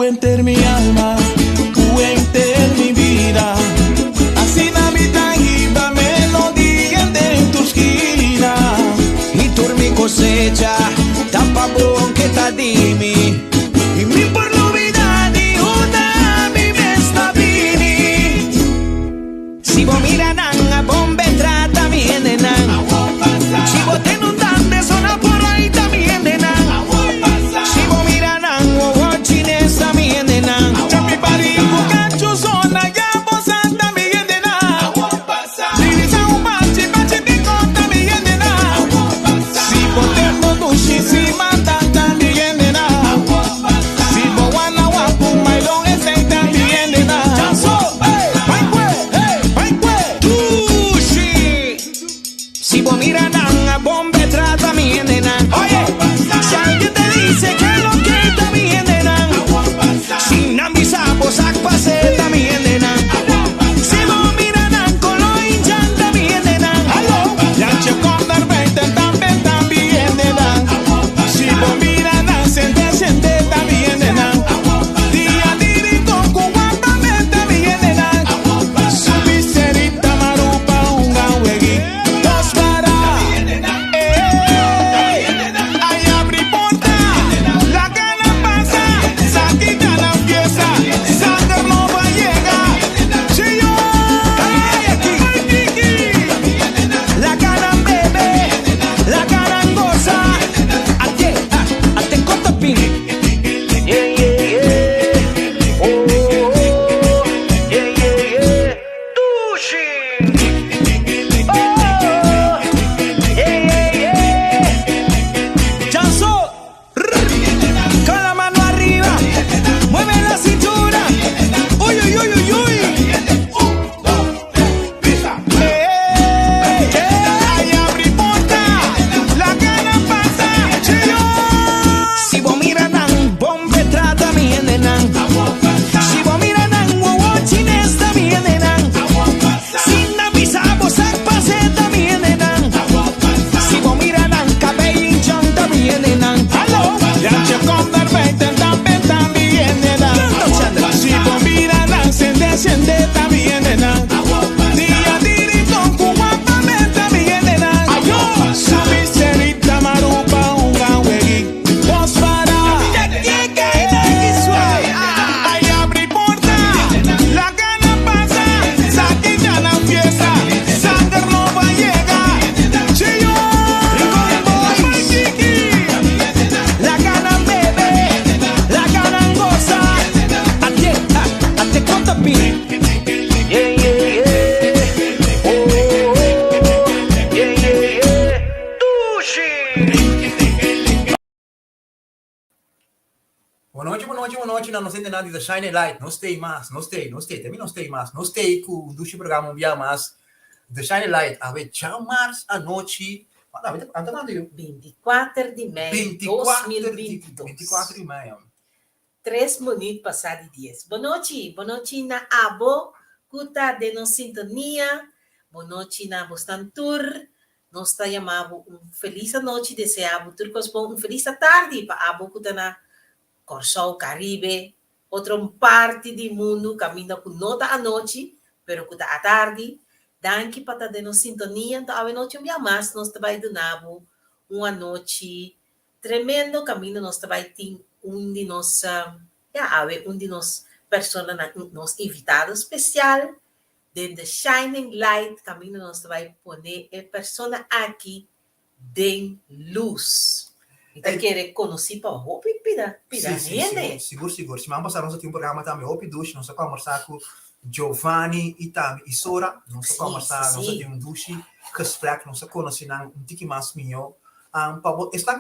enter mi alma, enter mi vida. Así Navidad iba melodía en tu esquina. Y tú mi cosecha, tapa bon que ta dimi. Y mi por la vida ni una mi mesta vini. Si vos miran a bombe trata mi enan. Si vos ten un dan de zona por ahí también enan. Si vos miran a chines también enan. Chapi pari bucacho zona ya vos también enan. Dirisa un bache bache pico también enan. Si vos ten un dushi si mata también enan. Si vos wana wapu mailon ese también enan. Chanso, dushi. Si vos miran a bombe trata también enan. Oye, si alguien te dice que lo que también enan. Sin ambisa vos pase también enan. Si vos miran a colo hinchan también enan. Ya che con dar 20 también enan. Si vos miran a sente también enan. Día dirito cuguapame también enan. Su miserita marupa un gawegui. Dos para ay abri porta. La gana pasa. Saki gana empieza. Sangre no va a llegar. Si yo aquí. La gana bebe. La gana goza. Ate corta pin. Yeah, yeah, yeah. Oh, yeah, yeah, yeah. Tushi. Oh, yeah, yeah, yeah. Chanso. Con la mano arriba. Mueve la cintura. Uy, uy, uy, uy, uy. Ay, abri porta. La gana pasa. Chillo. Si vos miran a bombe trata también enan. Si vos miran a huevo chines también enan. Sin avisar vos pase también enan. Si vos miran a cabello hinchón también enan. Ya che con dar 20 también enan. Si vos miran a enciende también enan. Día dirito cuguapame también enan. Su miserita marupa un gawegui. Dos para ay abri porta. La gana pasa. Saki gana fiesta. Sangre no va a llegar. Chillo. La gana bebe. La gana goza. Ate corta pin. Yeah, yeah, yeah. Oh, yeah, yeah, yeah. Tushi. Boa noite, não sei de nada da Shine Light, não sei mais, também não sei mais, não sei que o Dushi programa um dia mais, The Shine Light, a ver, tchau, mars, a noite, a ver, anda nada eu, 24 de maio 24 2022. 24 de maio, 3 minutos passados de 10. Boa noite na abo, kuta de nos sintonia, boa noite na Bostantur, nós está chamando feliz noite, desejamos turcos bom, feliz tarde para abo kuta na Corsol, Caribe, outra parte do mundo caminha com nota à noite, pero kuta à tarde, danke para de nos sintonia, então a noite um dia mais, nós também donamos uma noite tremendo caminho, nós também tem de nossa, de nós pessoas, nos invitados especial, de The Shining Light, caminho nós vai pôr a pessoa aqui de luz. Então, quer conhecer para o Hopi, pida gente. Seguro, se vamos passar nosso programa também, Hopi Dushi, nós vamos conversar com Giovanni e também Isora, nós vamos conversar, nós temos um Dushi, gesprek, nós conhecemos um tique mais minho, está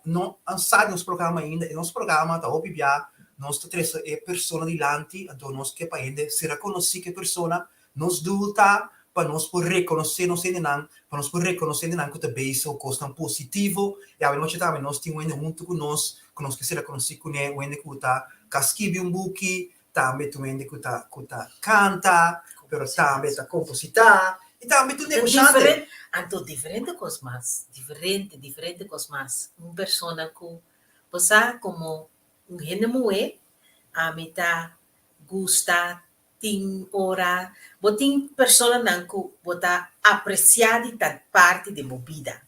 não sabe nosso programa ainda, nosso programa está Hopi Bia, nós temos pessoa dilante, então nós que para ainda se reconhecer que pessoa nos dúvida para nós poder reconhecer nós ainda não, para nós poder reconhecer ainda não que também isso custa positivo e a noite também nós temos ainda junto com nós que se reconhecer com ele ainda que está casquibi um buque também tu ainda que está canta pero também está compositar e também tu negociante então diferente coisas diferente coisas uma pessoa que você como um gênero amita gusta ting ora boting persona nanku bota apreciadi ta parte de movida.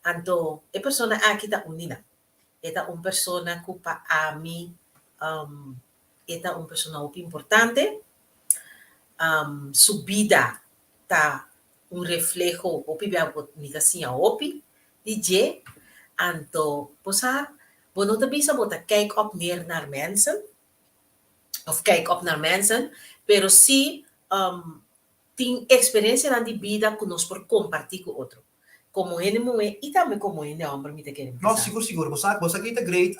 Anto e persona kita unina. Eta un persona ku pa ami eta un persona opi importante. Su vida ta un reflejo opi bia ni assim opi DJ anto posa bono te bisa bota kijk op neer naar mensen of kijk op naar mensen, pero sí tem experiência na vida que nós por compartilhar com outro. Como ele mulher e também como ele homem me te querem. No, siguro. Você kita great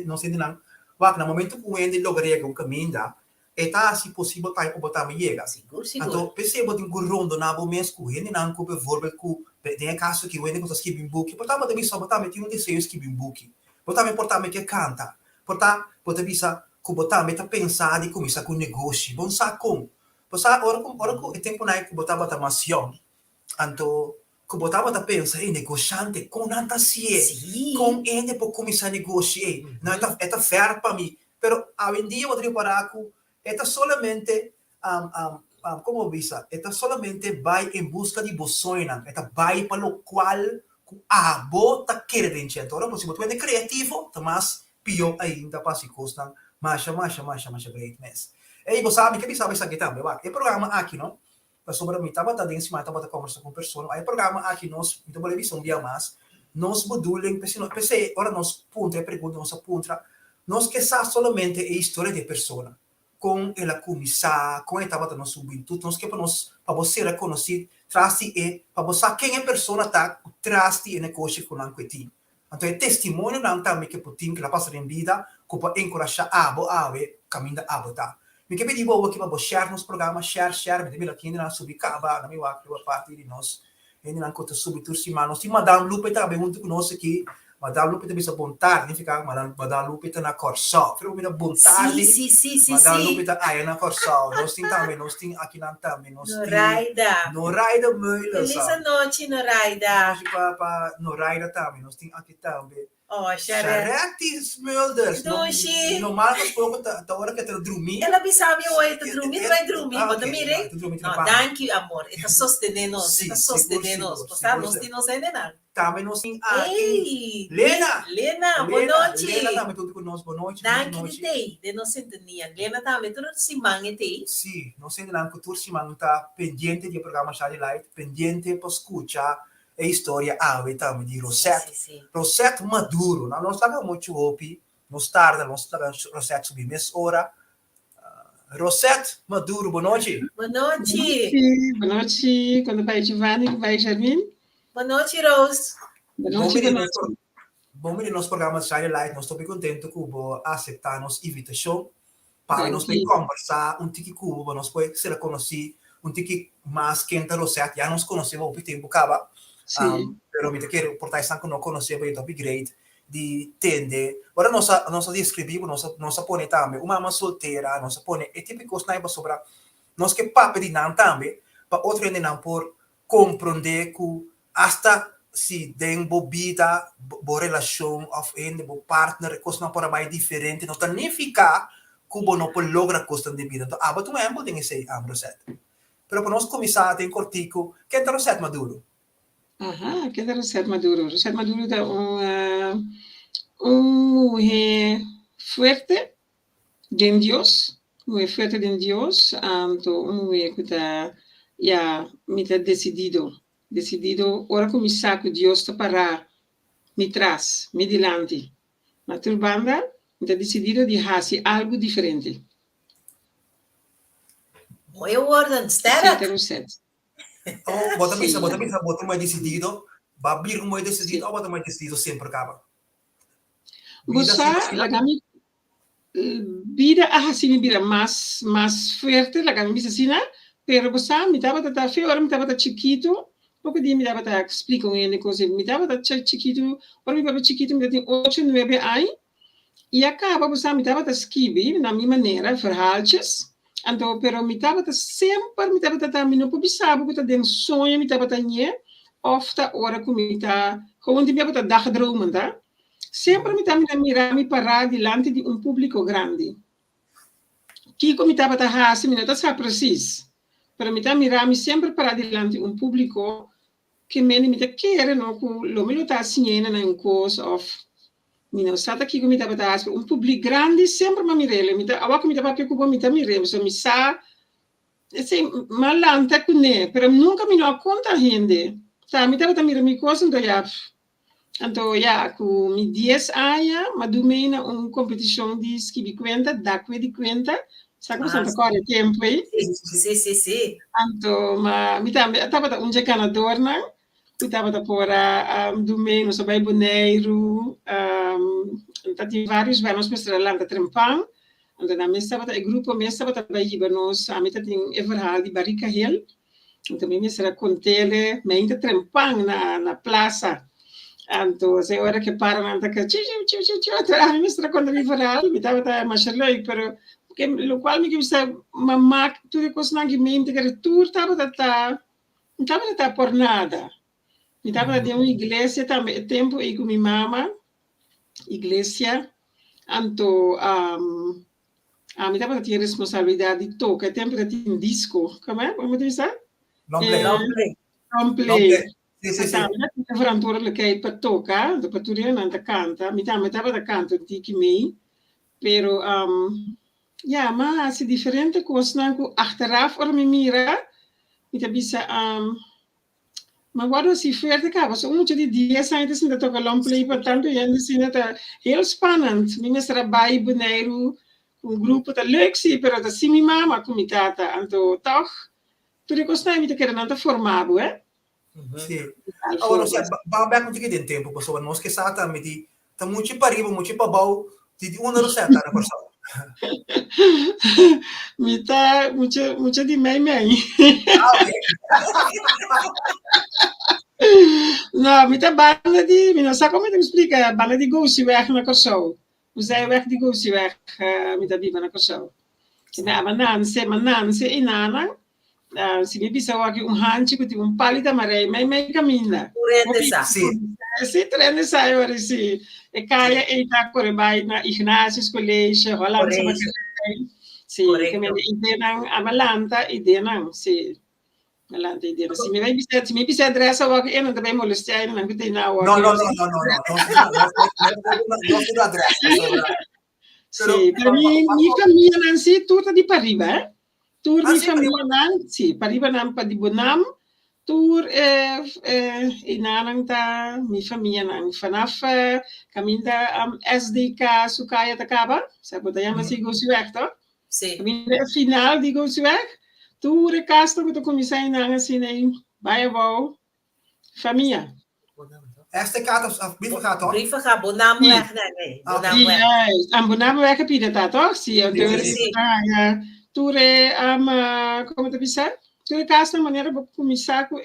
nós ainda não. Wak na momento que ele lograria um caminho da, eta se possível tayo botar me chega. Siguro. Então, percebo de rondo na bom mês que ele não que bijvoorbeeld que tem caso que ele gosta de escrever book, botar me também só botar me tem desejo escrever book. Botar me que canta. Botar bisa que botar me tá pensar de começar com negócio. Bom sabe como? Posa ora que tempo na que botar mação. Anto que botar pensa em negociante com nanta sie. Com ele por começar a negociar. Não é fair para mim. Pero hoje em dia eu diria para que é solamente como bisa, é solamente vai em busca de bosoina. É vai para o qual a bota quer dentro. Então, se você é criativo, mas pior ainda para se costar. Mas great mess. E você sabe que bisa vai saber também, o programa aqui, não? Sobre mim, estava dentro, mas estava conversando com pessoas. O programa aqui nós, então vou ver um dia mais. Nós modulem, pensei, agora nós ponta pergunta, nós aponta, nós que sabe solamente a história de pessoa, com ela começar, com ela estava no juventude, nós que para você reconhecer, traste e para você quem é a pessoa tá traste e negócio com a coisa. Então é testemunho não também que putin que la passa em vida, que para encorajar a caminho a botar. Me que pedi boa aqui para share nos programas, share, me deu aqui ainda subir cava, na minha parte de nós, ainda não conta subir tur cima, nós tem Madame Lupe também junto com nós aqui, Madame Lupe também bom tarde, fica Madame Lupe tá na Corsol, foi uma bom tarde. Sim. Madame Lupe tá aí na Corsol, nós tem aqui não também, nós tem Noraida Meuler. Feliz noite, Noraida. Noraida também, nós tem aqui também. Oh, Charette Smulders. Doshi. Normal que pouco tá hora que tá dormir. Ela sabe hoje tá dormir, vai dormir, mas mire. Não, thank you, amor. Está sostenendo-nos, Tá, nós temos ainda não. Também nós tem aqui. Lena, boa noite. Lena também tudo conosco, boa noite. Thank you de nossa sintonia. Lena também tudo se mangue te. Sim, nós ainda não cultura se mangue tá pendente do programa Charlie Light, pendente para escutar a história também de Rosette. Sim. Rosette Maduro, nós estamos muito opi, nós estamos Rosette subir mês hora. Rosette Maduro, boa noite. Boa noite. Boa noite, quando vai Giovanni, vai Jarmin. Boa noite, Rose. Boa noite. Bom, no nosso programa Shine Light, nós estamos contentes que o aceitar nossa invitação para nós conversar tiki cubo, nós podemos ser conhecidos tiki mais quente Rosette, já nos conhecemos há tempo, acaba. Pero me quero portar essa que não conhecemos então upgrade de tende. Agora nós descrevemos, nós põe também uma mãe solteira, nós põe é típico sniper sobre nós que papo de não também para outro ainda não por compreender que hasta se tem bobida, boa relação of ainda bo partner, coisa não para mais diferente, não significa que o não pode lograr coisa de vida. Então, tu mesmo tem esse Rosette. Pero para nós começar tem cortico, que é Rosette Maduro. Que é Rosette Maduro? Rosette Maduro é mulher forte de Deus, mulher forte de Deus, então uma mulher que está decidido, ora começar com Deus está para me traz, me dilante. Na turbanda, está decidido de fazer algo diferente. Mooie woorden, sterk. Bota mais decidido, vai abrir mais decidido, ou bota mais decidido sempre acaba. Você, a gami, vida assim, vida mais forte, a gami assim, pero você, me dava da fé, ora me dava da chiquito, pouco dia me dava da explica uma coisa, me dava da chiquito, ora me dava chiquito, me dava 8, 9 anos, e acaba você me dava da escrever na minha maneira, verhaaltjes. Então, pero me dava sempre, me dava também não podia saber que tem sonho, me dava nie, ofta hora que me dá, como de me dava dagdromen, tá? Sempre me dava mirar me parar diante de público grande. Kiko me estava a me não sabe preciso. Para me mirar sempre para adiante público que me quer, não que lo me lo está assinando na coisa of me não sabe que me estava a público grande sempre me mirele, me tá, agora me estava que me tá mirele, so me sa assim, malanta com né, pero nunca me não conta gente. Tá, me estava a mirar me coisa então já então, com me 10 anos, mas do meio competição de esquivi conta, da de conta, sabe como Santa Clara tempo aí? Sim. Então, mas me estava dia canador, não? Eu estava a do meio, não sabia boneiro, tem vários vai nós mostrar lá na Trempang, então na mesa estava o grupo mesa estava aí nós a meta tem Everhall de Barrica Hill, então me será com tele, me ainda Trempang na praça. Então, se ora que para nanta que a mim está quando me falar, me estava a macharlei, pero que lo qual me que está mamá tudo coisa na mente que tu estava por nada. Me estava de uma igreja também tempo aí com minha mama, igreja, então me estava a ter responsabilidade de tocar, tempo de ter disco, como dizer? Long play. Sì. Verantwoord per toca, de paturia nanta canta, mi tava da canto tiki me, pero mas differente coisas nanku achteraf or me mira, mi bisa maar wat si verder ka was moet je die dias zijn dus dat ook long play per tanto en zien het heel spannend. Mi mesra bij beneiru grupo dat leuk zie, pero dat si mi mama comitata, anto toch, tu ricosta mi te quero nanta formado, Sì. Allora, vai con che tempo, posso non che stata mi di ta muci parivo, muci pabau, di una rosetta na persona. Mi ta mucho di mei. No, mi ta banda di, mi non sa come ti spiega, banda di Goosey weg na Kosovo. We zijn weg die Goosey weg, mi ta viva na Kosovo. Ma nanse in Anang. Se mi bisa aqui hanchi que tem palita marei, mas caminha. Sim, trene sai ora sim. E caia e tá corre vai na Ignatius College, Holland sama sim, que me idenan amalanta idenan, sim. Amalanta idenan. Se mi bisa adressa aqui, eu não também molestar, não que tem na No, non sulla adressa. Sì, per mi cammina nansi tutta di pariba, Tour di família sì, pariba nam pa di bonam, tour inanang ta mi família nang vanaf kaminda SDK Sukaya Takaba, sabe da yama si go weg toch? Sì. Kaminda final di go weg. Tour e casta met de commissaris nang sinei, bayabo família. SDK of brieven gaat toch? Brieven gaan bonam weg, nee. Bonam weg. Ja, aan bonam weg heb je dat toch? Zie je, Ture como te bisa? Ture casa maneira de começar com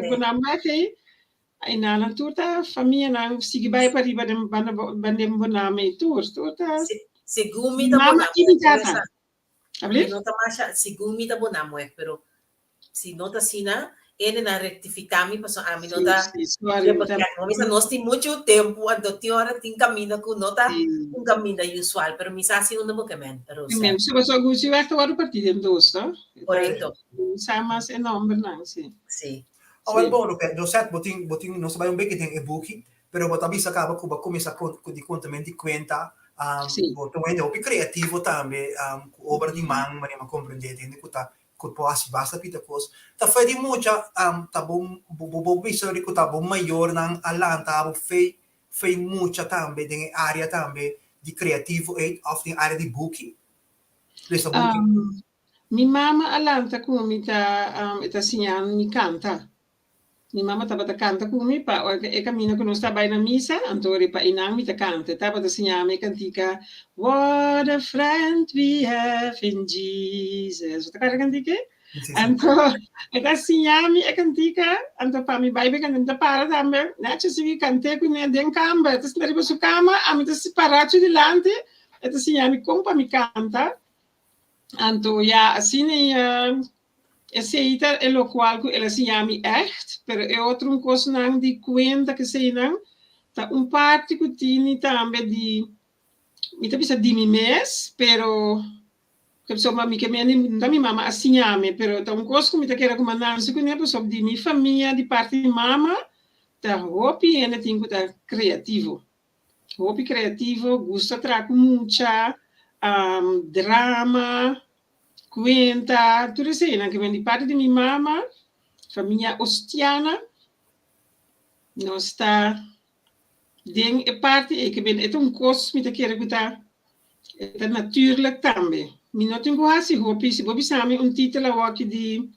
bonamake. Aí na turta família na sigue vai para riba de bandem boname tour. Turta. Segumi da bonam. Abli? Nota mais segumi da bonamo pero si nota sina ele na rectificami passo a minota. Porque nós tem muito tempo, a doutora tem caminho com nota caminho usual, pero mi sa si un document, pero se vas a gusi weg te word partida em dos, no? Correcto. Samas enorme não, sim. Sim. Agora bom, do set botin não sabe bem que tem e-book, pero botar bisa acaba com começar com de contamento de conta, botar ainda o criativo também, obra de mão, mas não compreender, tem que tá corpo assim basta pita coisa tá faz de muita tá bom bisa de tá bom maior na alanta tá fez muita também tem área também de criativo of the área de booking mi mama alanta come ta sinyan mi canta mi mama tava ta canta come pa e cammina con sta vai na misa antori pa inang mi ta canta tava ta sinyan mi cantica what a friend we have in Jesus ta cantica anto e ta sinyan mi e cantica anto pa mi bai kan ta para tambe na ci si cante con ne den camba ta stare su cama a mi ta separato di lante e ta sinyan mi compa mi canta anto assim aceita é o qual ela se chama echt, pero é outro coisa não de conta que se não tá parte que tem também de me tá bisa de mim mes, pero insomma, mi chiamano da mia mamma a segname, però da un costo mi chiede come nansi con ne so di mia famiglia, di parte di mamma, da hobby e ne tengo da creativo. Hobby creativo, gusta trago mucha, drama, cuenta, tudo isso, né? Que vem de parte de minha mama, família ostiana, não está ding e parte e que vem é um curso me te quero gutar, é natuurlijk também. Mi não tenho assim hobby, se bobi sami título aqui de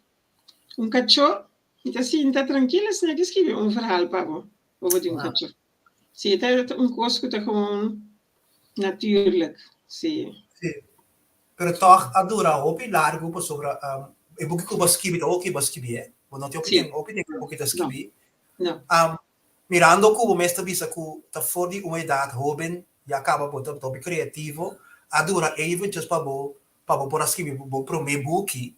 cachorro, me te sinta tranquila, se não que escrever verhaal para over de cachorro. Sim, é curso que tá gewoon natuurlijk, sim. Pero toch adora hobby largo po sobra e buki ko baskibi to okay baskibi não te opinião opinião buki da skibi não mirando ko o mesta bisa ko ta for di uma idade jovem e acaba botando hobby criativo adora even just para bo por skibi bo pro me buki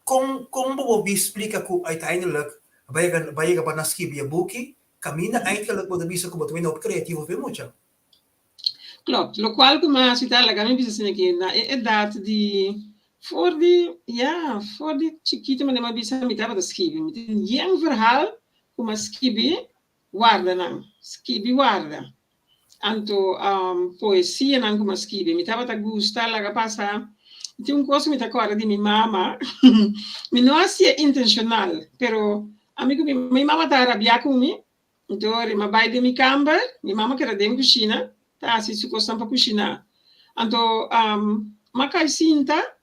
como bo explica ko uiteindelijk bij je para skibi buki camina eigenlijk bo bisa ko boto hobby criativo ve muito. Klopt, lo qual come si dà la gamma bisogna che è data di voor die chiquito maar nema bisa mi dava da scrivi mi tin jeng verhaal come scrivi guarda anto poesia nan come scrivi mi dava da gusta la passa ti un cosa mi t'accorda di mia mamma mi no sia intencional però amico mia mamma ta arrabbia con me dove ma vai di mi camber mia mamma che era dentro cucina ta si su costa pa cucina anto ma kai sinta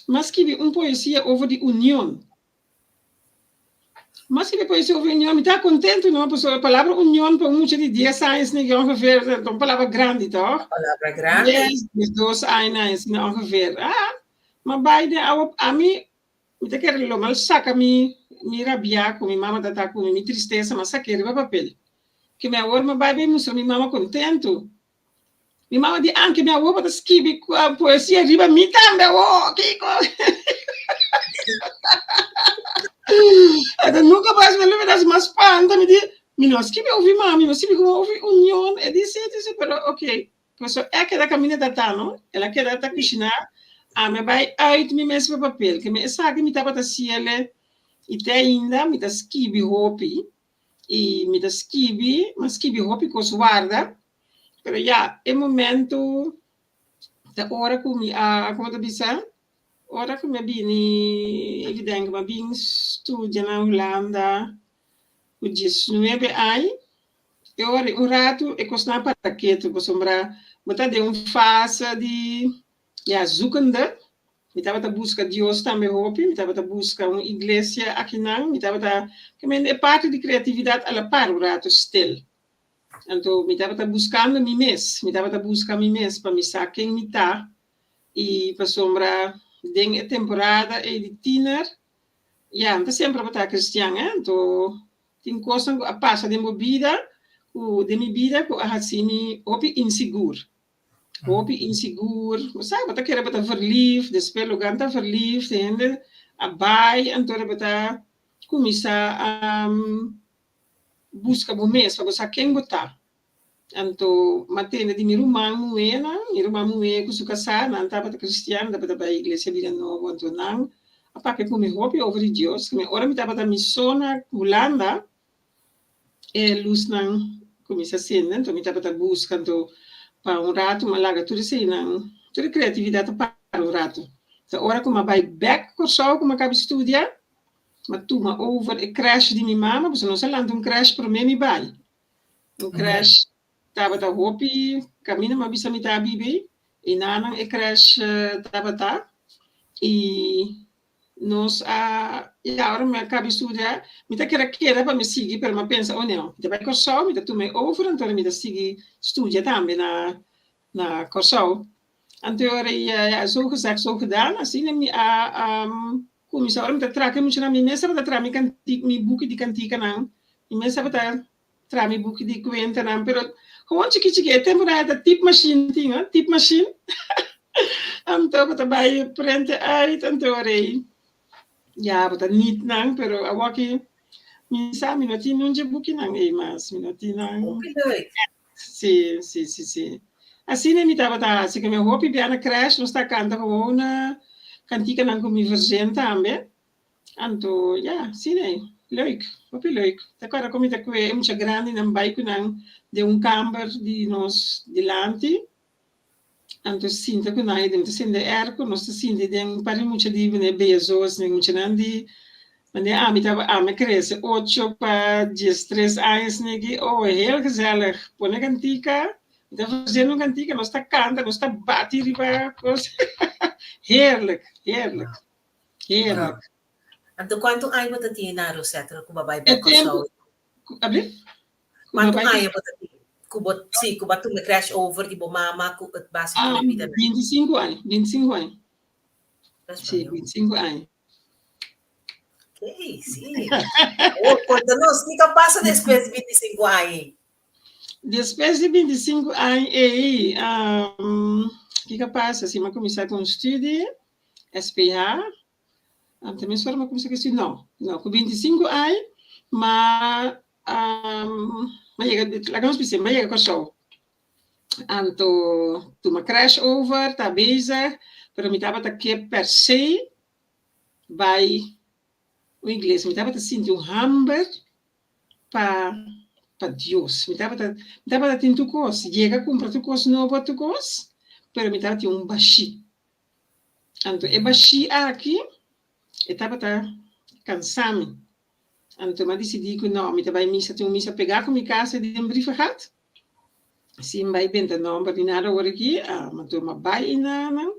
mas scrivi poesia over die union. Mas scrivi poesia over union, mi sta contento, no? Perché la parola union per mucho di 10 anos, né, ongeveer, una parola grande, toch? Palabra grande. Yes, 2 anos, né, ongeveer. Ma beide, a mi te quero lo mal saca mi rabbia, con mi mamma tata, con mi tristeza, ma sa che arriva papel. Che mi ora, ma beide, mi mamma contento. Mi mamma di anche mia uova da scrivi poesia arriva mi tambe Kiko e nunca mais me lembro das mais panta mi di mi non scrivi ovi mami non scrivi come ovi union e di sì però ok questo è che da cammina da tano e la che da ta cucina a me vai uit mi mes per papel che mi sa che mi tapa da siele i te inda mi da scrivi hopi e mi da scrivi ma scrivi hopi cos guarda. Pero ja, in momento da ora come come da bisa ora come bini evidente ma bin studia na Holanda o 19 ai e ora un rato e cosna paraqueto po sombra mata de fase di zoekende mi tava da busca Dios também hopi mi tava da busca uma igreja aqui não mi tava da que é parte de criatividade alla par un rato still. Então, me estava buscando mi mes para me sacar em mitad e para sombra de temporada e de tiener. Ja, então sempre para estar cristiano, então tem coisa a passa de minha vida, que a assim hobby inseguro. Hobby inseguro, mas sabe, para querer para verliefd, depois lugar tá verliefd, ainda a bai, então para começar a busca o mês para você quem botar. Então, matena de mirumang mué que suka sa nan tava cristiano da para igreja vida nova então não a pa que come hobby over Deus que me ora me tava da missona Holanda e luz não começa a ser então me tava da buscando para rato malaga tudo isso não tudo criatividade para rato então ora como vai back corso como acaba estudar mas tu ma over e crash de minha mama porque não se landa crash para mim vai crash tava da hobby caminha mas bisa me tá bibi e nanang e crash tava e nós agora me acaba estudar me tá querer para me seguir para me pensar ou não te vai corso me tá tu me over então me tá seguir estudia também na corso então ora zo gezegd zo gedaan assim me começar a me trazer muito na minha mesa para trazer mi book de cantica não minha mesa para trazer mi book de cuenta não pero gewoon chique é temporada type machine tinha type machine então para vai prende uit então ora ja para niet não pero aqui mi sa mi não tinha book não mas mi não tinha Oké, leuk. sim assim nem me tava tá, assim que meu hobby bem na crash, nós tá canta gewoon cantica não com me verzend também. Anto, ja, sim nem, leuk, hobby leuk. Agora como tá com é muito grande não vai com não de camper de nós de lante. Anto sinta com nada, então sinta erco, nós sinta de para muito de né bezos, nem muito nandi. Wanneer Ami cresce 8 para 13 anos, oh, heel gezellig. Põe a cantica, então fazendo uma cantica, nós está canta, nós está batendo, heerlijk, heerlijk, heerlijk. Então, quanto ano você tinha na Rosetta, com o babai É Beco tempo, abri? Quanto ano você tinha? Cuba tu me crash over, tipo, mama, com o básico da vida? 25 anos, 25 anos. Sim, 25 anos. Ok, sim. Conta-nos, o que passa depois de 25 anos? Depois de 25 anos, o que passa? Assim, eu comecei com estudo, SPH, também só eu comecei com estudo, não, com 25 anos, mas chega com o show. Então, tu crash over, tá bezig, pero me estava aqui per se, vai o inglês, me estava sentindo hamber para Deus, me estava tendo coisa, chega a comprar tu coisa nova, tu coisa, pero me estava tendo baixi. Então, é baixi aqui, eu estava cansado. Então, eu decidi que não, me estava tenho missa pegar com minha casa de brief gehad. Sim, vai bem, não, mas nada agora aqui, mas eu me vai inanang,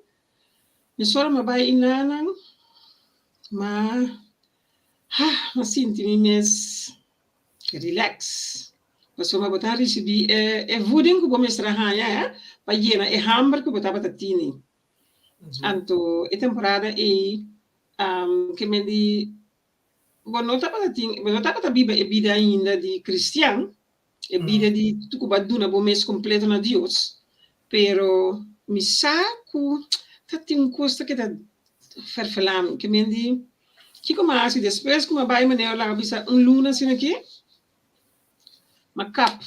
me só me vai inanang, mas sinto-me mais relax. Mas eu vou receber voeding que eu vou mostrar para llenar hamburger que eu estava tini. Então, a temporada que me di, não estava a vida ainda de cristiano, a vida de tudo que vai dar mês completo na Deus, pero me saco, tem coisa que está verfalam, que me di, que como assim, depois que eu vai maneira lá bisa luna assim aqui, mas cap,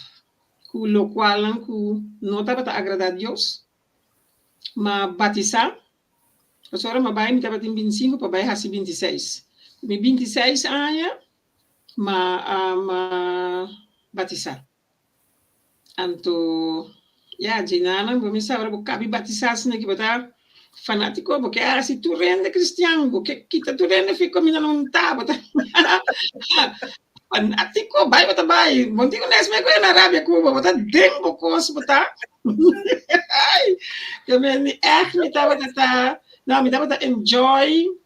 que o qual que não estava a agradar a Deus, mas batizar, agora eu vai me estava em 25 para vai assim 26, me 26 anos, mas batizar. Anto, ya, jinana, vou me saber o que batizar se que botar fanático, porque se tu rende cristiano, porque kita tu rende fica mina não tá, botar fanático, vai botar vai, montigo nesse meio na Arábia, Cuba, botar dengo coisa, botar. Ai, eu me tava enjoy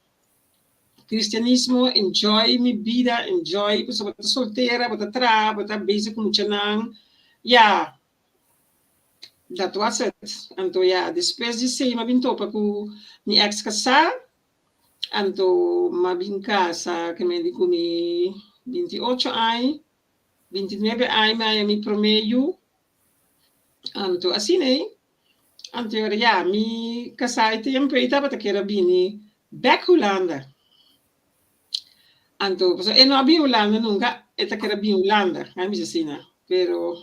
cristianismo, enjoy minha vida, enjoy, pessoa solteira, botar basic com chanang. Ja, dat was het. En toen ja, depois de sei, maar ben topa com minha ex casar. En toen maar ben casa, que me digo mi 28 anos, 29 anos, mas mi promedio. En toen assim né. En toen ja, mi casar tempo e tava que era bini back Holanda. En toen, eu não abri Holanda nunca, eta que era bem Holanda, não me ensina, pero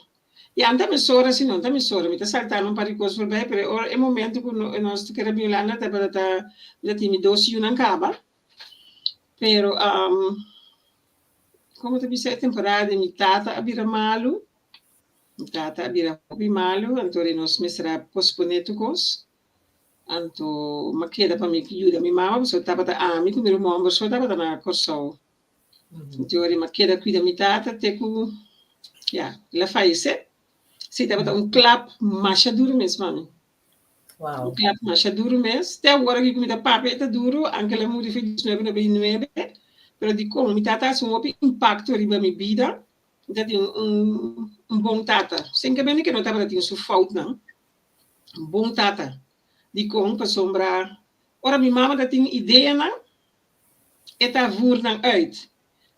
e anda me sora, se não, me sora, me tá saltando um par de coisas por bem, pero ora é momento que nós que era bem Holanda, tá para já time 12 anos acaba, pero como te disse a temporada, mi tata abira malo, então nós me será posponer tu coisa. Então, ma queda para mim que ajuda minha mãe, só tava a mim quando eu morro, só tava na corso. Então, ma queda cuida minha tata, até que, ja, ela falece. Se tava clap macha duro mesmo, mami. Wow. Clap macha duro mesmo. Até agora que comida papo tá duro, anche ela morre de 1999, pero de como minha tata tem impacto riba minha vida. Então, tem bom tata. Sem que bem que não tava tendo sua falta, não. Bom tata. Die kon para sombra. Ora, minha mama dat tem ideia não? Eta voer não uit.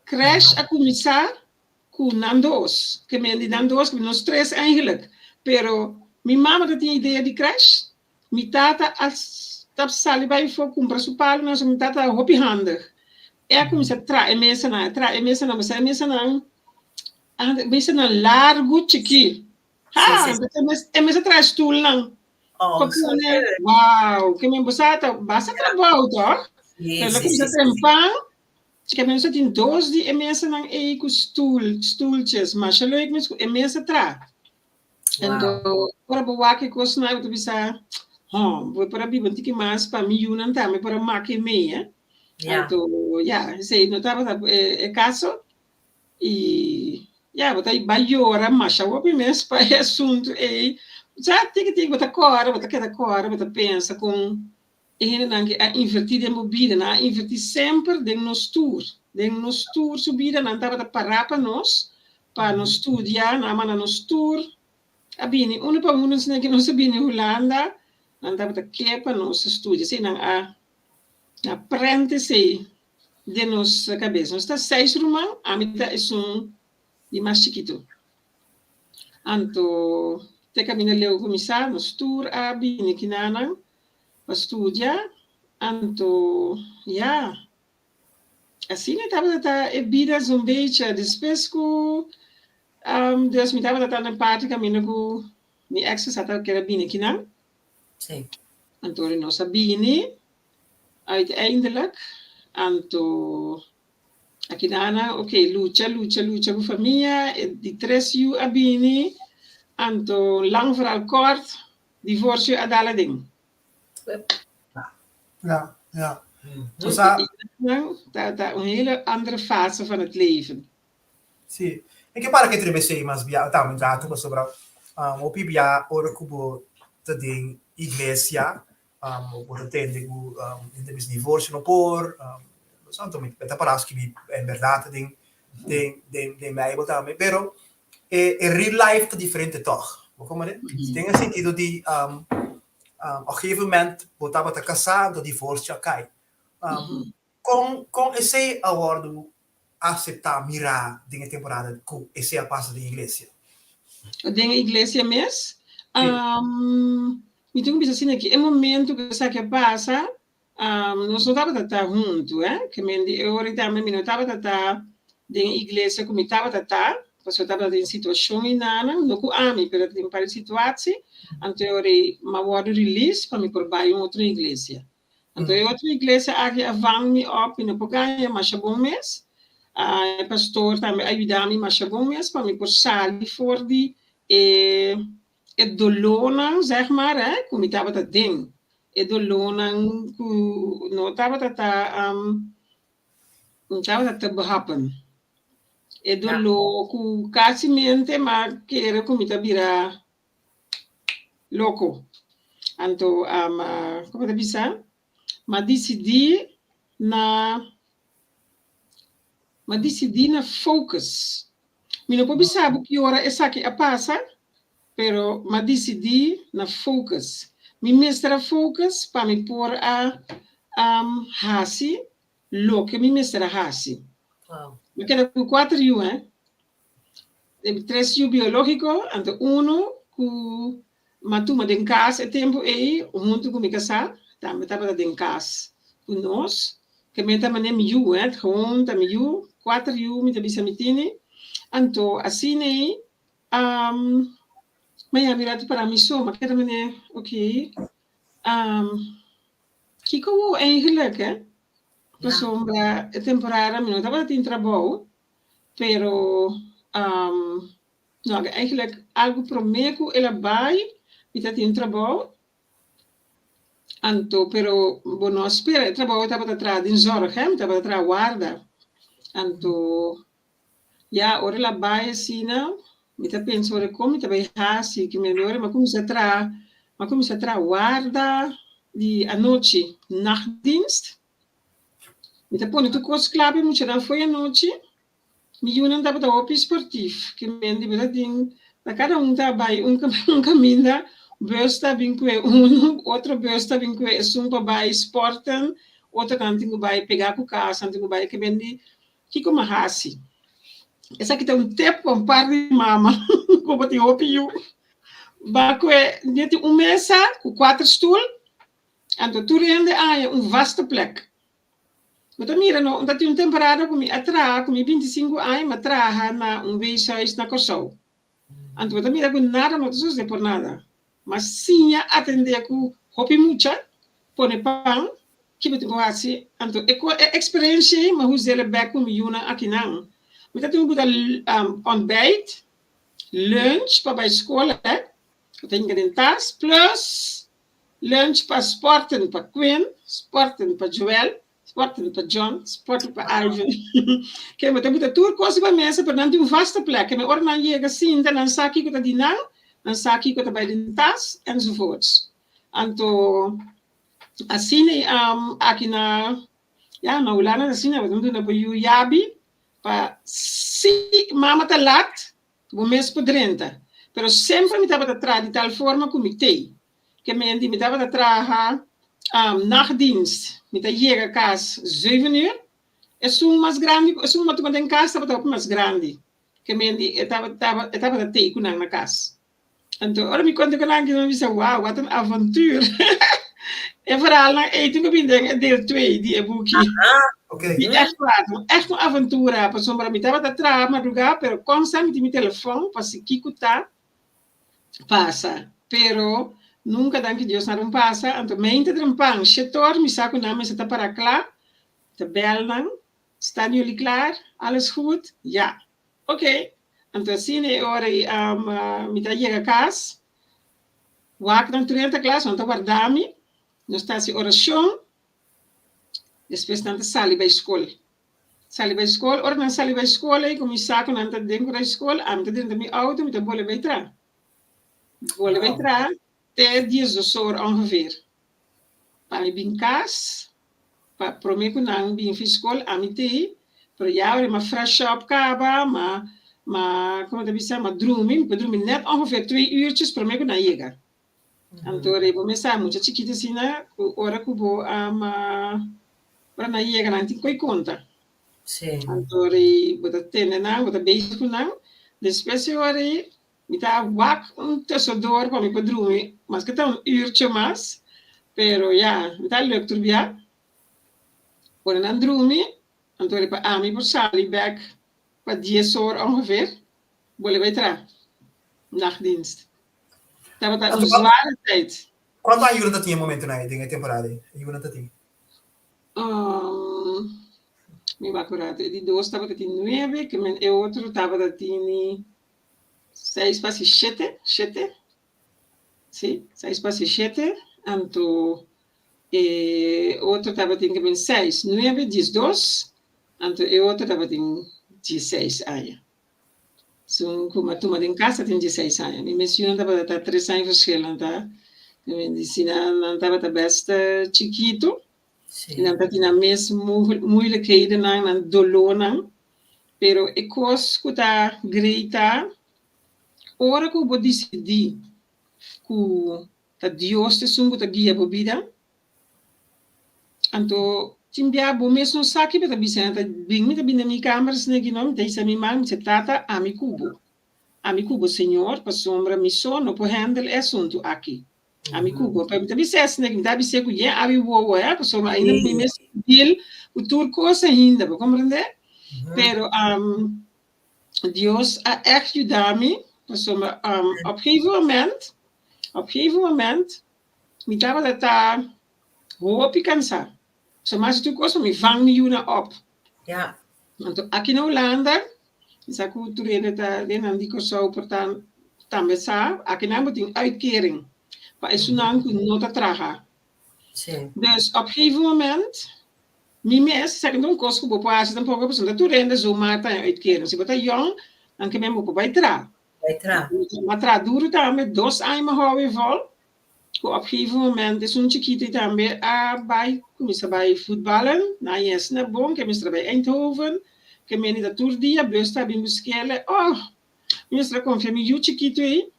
Crash a começar com Nando's. Que men die Nando's, que nós três eigenlijk. Pero minha mama dat tem ideia de crash. Minha tata als tap sali bij voor comprar su palo, nós minha tata hobby handig. Começa a trazer mesa na, mas a mesa não largo chiqui. é mesmo atrás stoel lang. Wow, que me basta trabalho, tá? Ela começa a trempar, que a mensa tem 12 e mensa não é com stoeltjes, mas ela é mesmo é mensa atrás. Então, para boa que coisa não é tu bisa, vou para biban tiki mais para mim não tá, mas para maque meia. Então, sei, não tava é caso e bota aí baiora, mas eu vou mesmo para esse assunto e já tem bota cora, bota pensa com a invertir a mobile, a invertir sempre de nos tour subida, não estava a parar para nós estudar, não mas nos tour, a bini, para uns que não sabia em Holanda, não estava a que para nós estudar, sei não aprende sei de nossa cabeça, nós está 6 rumão, a mitad é de mais chiquito, então te caminha leu começar nos tour a bini que não para estudar, então, assim estava a vida um beetje, depois que Deus me estava na parte caminho com minha ex estava que era bem aqui não, sim, então nós sabíamos, uiteindelijk, então aqui na, luta com a família, de 3 anos a bem, então lang vooral kort, divórcio a dala ding. Ja. Dus dat een hele andere fase van het leven. Sì. E che pare che trebuie să mas bia, tá, mas já tu sobre o pibia ora cubo de iglesia, o por tende cu in de divorcio no por, santo mi peta paras que en verdad de mij wat também, pero in real life é diferente toch. Como é? Tem o sentido de op een gegeven moment botava te casar, do divórcio cai. Com esse acordo aceitar mirar de temporada com esse passo da igreja. Da igreja mesmo. Então bisa assim que é momento que essa que passa, nós não tava tata junto, que me de ahorita me não tava tata da igreja como tava tata, porque eu tava em situação inana, não com ami, pero tem para situação, então eu ma word release para me por vai outra igreja. Então outra igreja aqui avang me op in 'n pagaya mas bom mês. Pastor também ajudar-me mais bom mês para me por sair voor die dolona, zeg maar, como estava tá ding. Dolona ku no estava tá behappen. Dolo ku quase mente mas que era como tá vira louco. Então como tá bisa? Mas decidi na focus. Mi não pode saber que hora essa que passa, pero mas decidi na focus. Mi mestra focus para me pôr a hasi, lo que mi mestra hasi. Me queda com 4 anos, 3 anos biológico, então 1 com matuma de casa é tempo aí, junto com me casar. Também estava em casa com nós, que me estava nem miú, gewoon também miú, 4 anos me estava samitini, então assim aí, mas eu mirado para mim só, mas que também ok, que como eigenlijk, por sombra temporada, me não estava em trabalho, pero não, eigenlijk algo prometo ela vai, me estava em trabalho. Anto, pero bueno, spera, trabalho estava atrás em zorg, estava atrás guarda. Anto, ora lá vai assim, me tá pensando como tá vai assim, que melhor, mas como se atrás guarda de a noite, nachtdienst. Me tá pondo tu coisa clave, muito já foi a noite. Me não tava da op esportivo, que me de verdade, cada tá vai caminho. Besta vincue outro besta vincue para vai sporten, outro cantinho vai pegar com casa, cantinho vai que vende que como hasi. Essa aqui tem tempo um par de mama, como tem opio. Baque net mesa com 4 stoel, então tu rende vaste plek. Mas mira não, dat tem temporada com atrás, com 25 anos, mas atrás na weeshuis na Kosovo. Anto também dá com nada, não é por nada. Mas sim, atender com hopi mucha, pone pão, que me tenho assim. Anto é experiência, mas usar o beco me una aqui não. Mas tenho que dar ontbijt, lunch para a escola, eu tenho que tentar, plus lunch para sporten para Queen, sporten para Joel, sporten para John, sporten para Ivan. Que me tenho que tudo coisa para mesa, para não ter vasta plek. Que me ora não chega assim, dan saki que tá dinang, dan saki que tá bij de tas, enzovoorts. Anto assim aqui na Holanda assim, nós vamos na Bayu Yabi, para se mama tá lat, o mês podrenta. Pero sempre me estava atrás de tal forma como te, que me estava atrás nachtdienst, me tá chega a casa 7 uur, é mais grande, é uma tu em casa estava mais grande, que me estava te com na casa. Então, ora me conta que não que me disse, wow, wat een avontuur. En vooral na eten gebieden, deel 2, die boekje. Okay. Die echt een avontuur. Por sombra, me estava atrás, madrugada, pero constante mi telefone, para se kikuta, passa. Pero, nunca dan que Deus não passa. Então, me entra em pão, chetor, me saco na mesa, está para lá, te bellen, staan jullie klaar? Alles goed? Ja. Oké. Então, assim, ora, me está chega a casa, waak dan 30 classe, want dan dami, não está se oração, depois não sali bij school. Sali bij school, ora não sali bij school, e como saco não está dentro da escola, am está dentro da minha auto, me está bole bij tra. Bole bij tra, até 10 horas ongeveer. Para bin cas, para prometo não bin fi school, amite, para já uma fresh up kaba, maar como te disse, maar drooming net ongeveer 2 uurtjes per mij naar jega. Então, eu vou começar muito chiquita assim, né? Ora que vou para na jega não tem coi conta. Sim. Então, eu vou ter não, vou beijo com não. Depois eu ora me tá wak tesouro para me poder dormir, mas que tá uurtje mais, pero ja, me tá leuk turbia. Ora não dormir, então eu para me por salir back. Para 10 horas ongeveer, boleh bij tra, nachtdienst. Dat was een zware tijd. Quanto ajuda dat tinha momento na temporada? Ajuda dat tinha? Me va curado. Die 2 estava dat in 9, que men outro estava dat in 6 para 7, sim, 6 para 7, então outro estava in que men 6, 9, 12, então outro estava in 16 anos. Então, como tu em casa tem 16 anos. Me menciona que 3 anos verschillen, tá? Me disse, não estava best chiquito. Não estava mesmo moeilijkheden, não dolor, não. Pero eu gosto da Greta. Ora que eu vou decidir que Deus te sungo te guia a vida. Então, timbia bo mesmo saque para bisenta bing me na minha câmera se negi nome dei mi mam se tata a mi cubo senhor para sombra mi sono po handle é assunto aqui a mi cubo para me se se negi da bise ku ye abi wo é para sombra ainda me mesmo deal o turco se ainda para compreender pero Deus a ajudar-me para sombra op gegeven moment me tava da hoop cansar. So, mas tu kost me vang me juna op. Ja. Want aqui na Holanda, essa cultura de não digo só portanto também sabe, aqui não tem uitkering, maar is não com nota traga. Sim. Dus op een gegeven moment, mijn mensen zeggen dan kost op basis dan poco persoon tu rende zo maar ta uitkering. Se bota jong, dan kan men op bij tra. Bij tra. Maar tra duro também 2 anos hou vol. Op een gegeven moment is een chiquito também bij começa bij voetballen. Na yes na bom, que mestra bij Eindhoven, que meni da turdia, blösta bim buskele. Oh, mestra confia mi ju chiquito aí.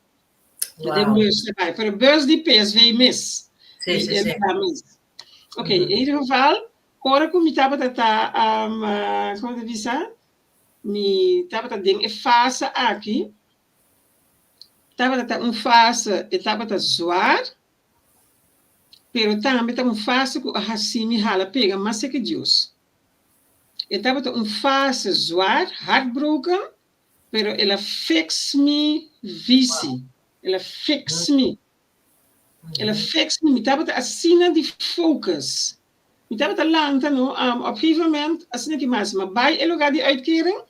De blösta bij. Pero bus die PSV mis. Sim, sim, sim. Ok, in ieder geval, ora como estava como te disse, me estava ding e fase aqui. Estava fase, estava zwaar. Pero também está fase que assim me hala pega, mas é que Deus. Estava fase zwaar, heartbroken, pero ela fix me visi. Ela fix me. Ela fix me. Me tava assina de focus. Me tava lanta, no? Op een gegeven moment, assina que mais, maar bij el lugar de uitkering,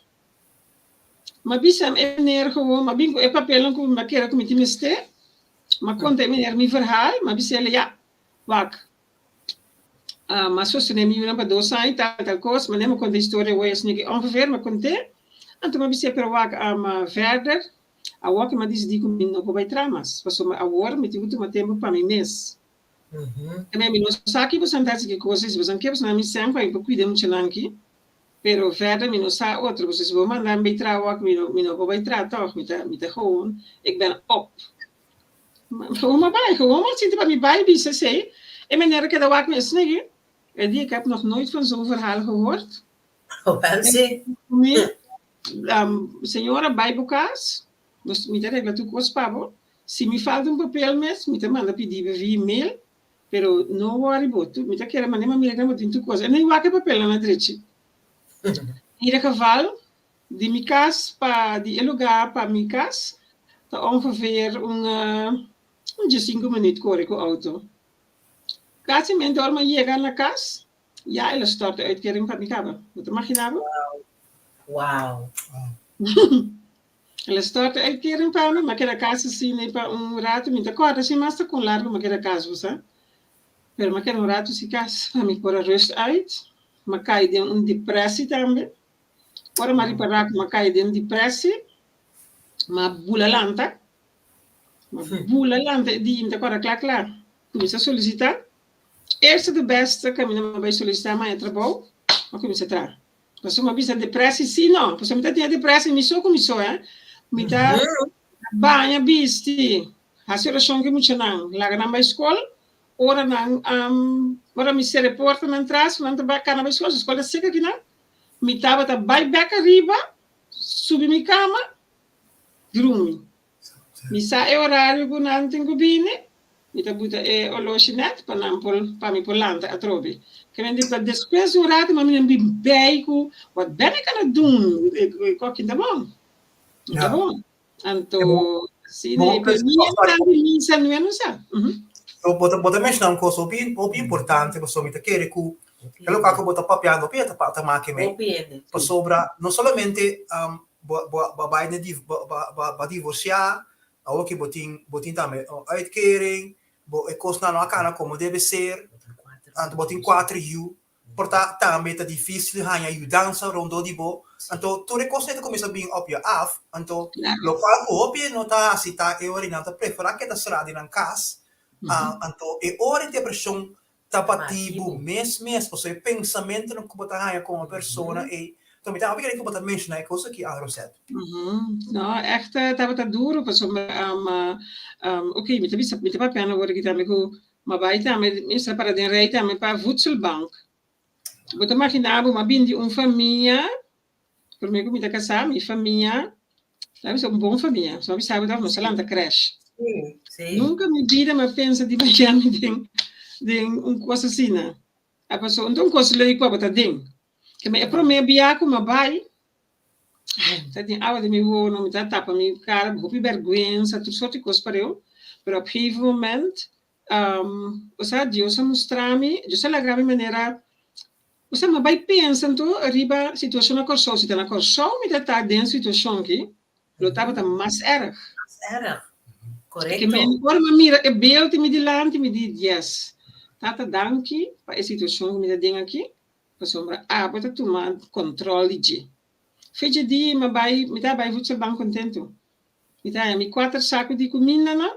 maar bisam meneer gewoon, maar bingo e papel ko ma kera ko mitimeste, maar konte meneer mi verhaal, maar bisele ja, wak. Maar zo neem je een paar dozen, tal kost, maar neem ik de historie waar je snel ongeveer, maar konte. En toen heb ik per wak verder, a wak maar die kom in op bij tramas, was om a war met die maar tempo para mim mes. E me no saki você andas que coisas, você não quer você não me sempre aí para cuidar muito nanki, pero verder me no sa outro, você vou mandar bij trouwak, me no bij trouw toch, met de gewoon, ik ben op. Gewoon maar bij, gewoon maar zitten bij mij bij, wie ze zei. En meneer que dat wak me sniggen. En ik heb nog nooit van zo'n verhaal gehoord. Oh, wel zie. Senhora Bijbokaas, dus me regla tu cos pavo. Se me falta um papel mes, me manda pedir via e-mail, pero no worry about tu, me quer mandar me regra muito tu coisa. E nem waque papel na direita. In ieder geval, die mijn kaas, die lugar para mijn kaas, dat ongeveer een 5 minuten corre com auto. Kasi men door maar llega na kaas, ja, ela start de uitkering para mijn kaba. Wat mag je nou? Wow. Ela start de uitkering para me, maar que kaas assim para rato, me acorda assim, mas com largo, maar que kaas você. Pero maar que rato se kaas, para me pôr a rust uit. Maar cai de depressie também. Ora maar riparar maar cai de depressie. Maar bula lanta. Maar bula lanta die in de cora klaar. Começa a solicitar. Eerste de beste caminho bij solicitar maar trabalho. Maar começa a trabalhar. Mas uma vez a depressie sim não. Você me tá tendo depressie me só começou, hein? Me tá banha bisti. A situação que muito não. Lá na minha escola. Ora não ora me se reporta na entrada, não tá cá na escola, escola seca aqui não. Me tava tá vai back arriba, subi minha cama, dormi. Me sai horário que não tenho bine, me tá buta o lochinet para não para me polanta a trobe. Querendo para depois um rato, mas me bem beico, what ben ik aan het doen? Ik in de bom. Tá bom? Anto, sim, né, per mim não não sabe. Bota mencionar uma coisa bem importante, pessoal, me quer que ela cá que bota papel no pé para máquina me. Para sobra, não somente vai divorciar, ao que botin também uitkering, é costa na cana como deve ser, anto botin 4 u, porta também tá difícil ganhar dança rondo de bo, anto tu recosta começa bem op je af, anto local op je nota assim tá eu orinanta prefera que da strada na casa. Então, é hora de pressão tapativo, mês, porque o pensamento não que botar aí com a pessoa e então me dá que botar mês na coisa que a Rosette. Não, echt, tá duro, porque ok, me tá pena agora que também com uma baita, me para de reita, me para voedselbank. Botar imaginar, uma bindi família, por mim que me tá casar, minha família, sabe, sou bom família, só sabe da nossa landa creche. Sim. Nunca me vida me pensa de Miami de coisa assim, né? A pessoa então coisa lei com a bota ding. Que me promete biar com uma bai. Tá tem água de me vou não me tá tapa me cara, vou vergonha, tudo sorte coisa para eu. Pero a primeiro momento, o sea, Deus mostrar-me, Deus ela grave maneira. O sea, me vai pensa então arriba situação na corso, se tá na corso, me tá dentro situação que, lo tava tá mais erg. Erg. Correcto. Que men forma mira e beeld me dilante me dit yes. Tata danki para a situação que me dá ding aqui. Para sombra bota tomar controle de. Feje di me vai me dá vai voedsel bang contento. Me dá me 4 sacos de comida na.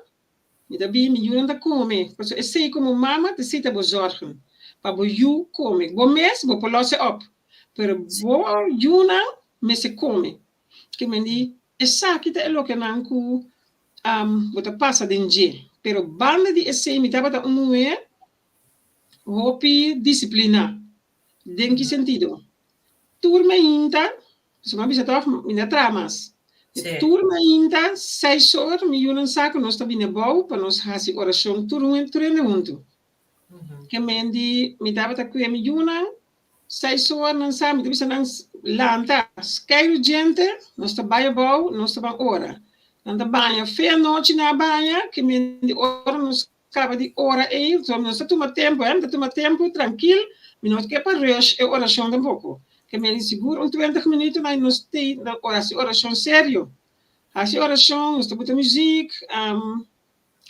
Me dá bem me jurando a comer. Porque eu sei como mama te sita bo zorgen. Para bo you comer. Bo mes bo polosse op. Pero bo you na me se come. Que men di e saki te lo que nanku bota passa dentro, pero banda de esse me tava da hopi disciplina. Em que sentido? Turma inta, se uma vez eu me dá tramas. Turma inta, 6 horas, me unem saco, nós estamos vindo bom, para nós fazer oração, turma junto. Que me tava da cuia me unem, 6 horas não sabe, então você não lanta, quer gente, nós trabalha bom, nós trabalha hora. Nanda banha, feia noite na banha, que me hora nos acaba de hora aí, então nós toma tempo, tranquilo, me não quer para rush, é oração um pouco. Que me seguro 20 minutos na nós tem oração sério. As oração, nós temos música,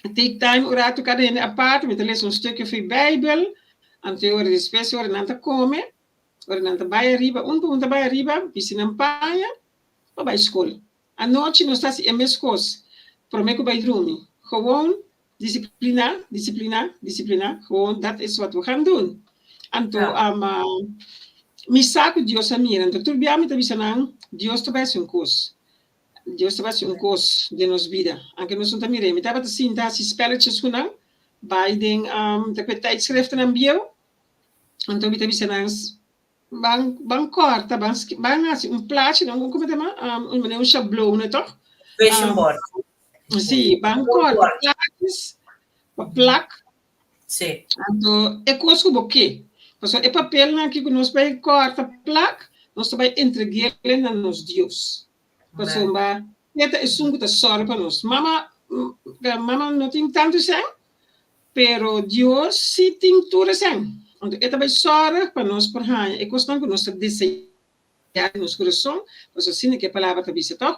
take time ora tu cada in apart, met lees een stukje van Bijbel, en te horen de spes horen aan te komen, horen aan te bij arriba, un bij arriba, piscina een paia, of bij school. A noite nós estamos em mescos, prometo bij dromen. Gewoon disciplina, gewoon dat is wat we gaan doen. En toen, mi saco Dios a mira, então tu biame te bisanang, Dios te vai ser Deus te vai ser de nos vida. Anche nós não também me tava assim, tá se spelletjes kunang, bij den de tijdschriften aan bio. Então me bisa nang bang korta, bang assim plaatje, dan como tema, um schabloon toch? Vision board. Sim, bang korta, plaatjes, plak. Sim. Então é coisa que boque. Mas é papel na que nós vai corta plak, nós vai entregar na nos Deus. Pasomba, esta é sunguta sorte para nós. Mama não tem tanto sangue, pero Deus sim tem tudo sangue. Então, esta vai sorte para nós por aí. É questão que nós desejamos no nosso coração, mas assim que a palavra está dizendo,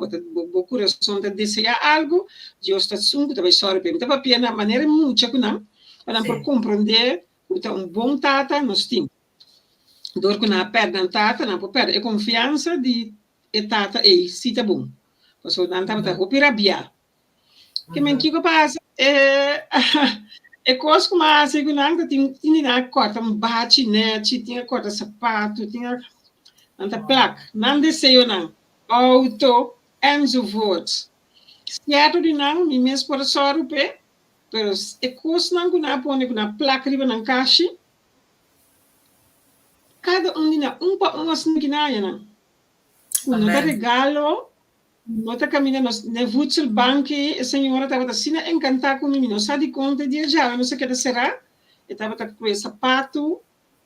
o coração está desejando algo, Deus está sunguta vai sorte para mim. Então, para a maneira muito que não, para por compreender, então bom tata nós temos. Dor que não perde tata, não pode perder a confiança de tata e si tá bom. Então, não tá o pirabia. Que men que passa é coisa como a segurança tem na corta bate net, tinha corta sapato, tinha anta placa, não desejo não. Auto enzovoort. Certo de não, me mesmo por sorte, mas é coisa não que não põe na placa riba na caixa. Cada dina uma sneguinha não. Nota regalo, nota caminha no voedselbank, a senhora estava assim encantada comigo, não sabe conta de já, não sei o que será, estava com esse sapato,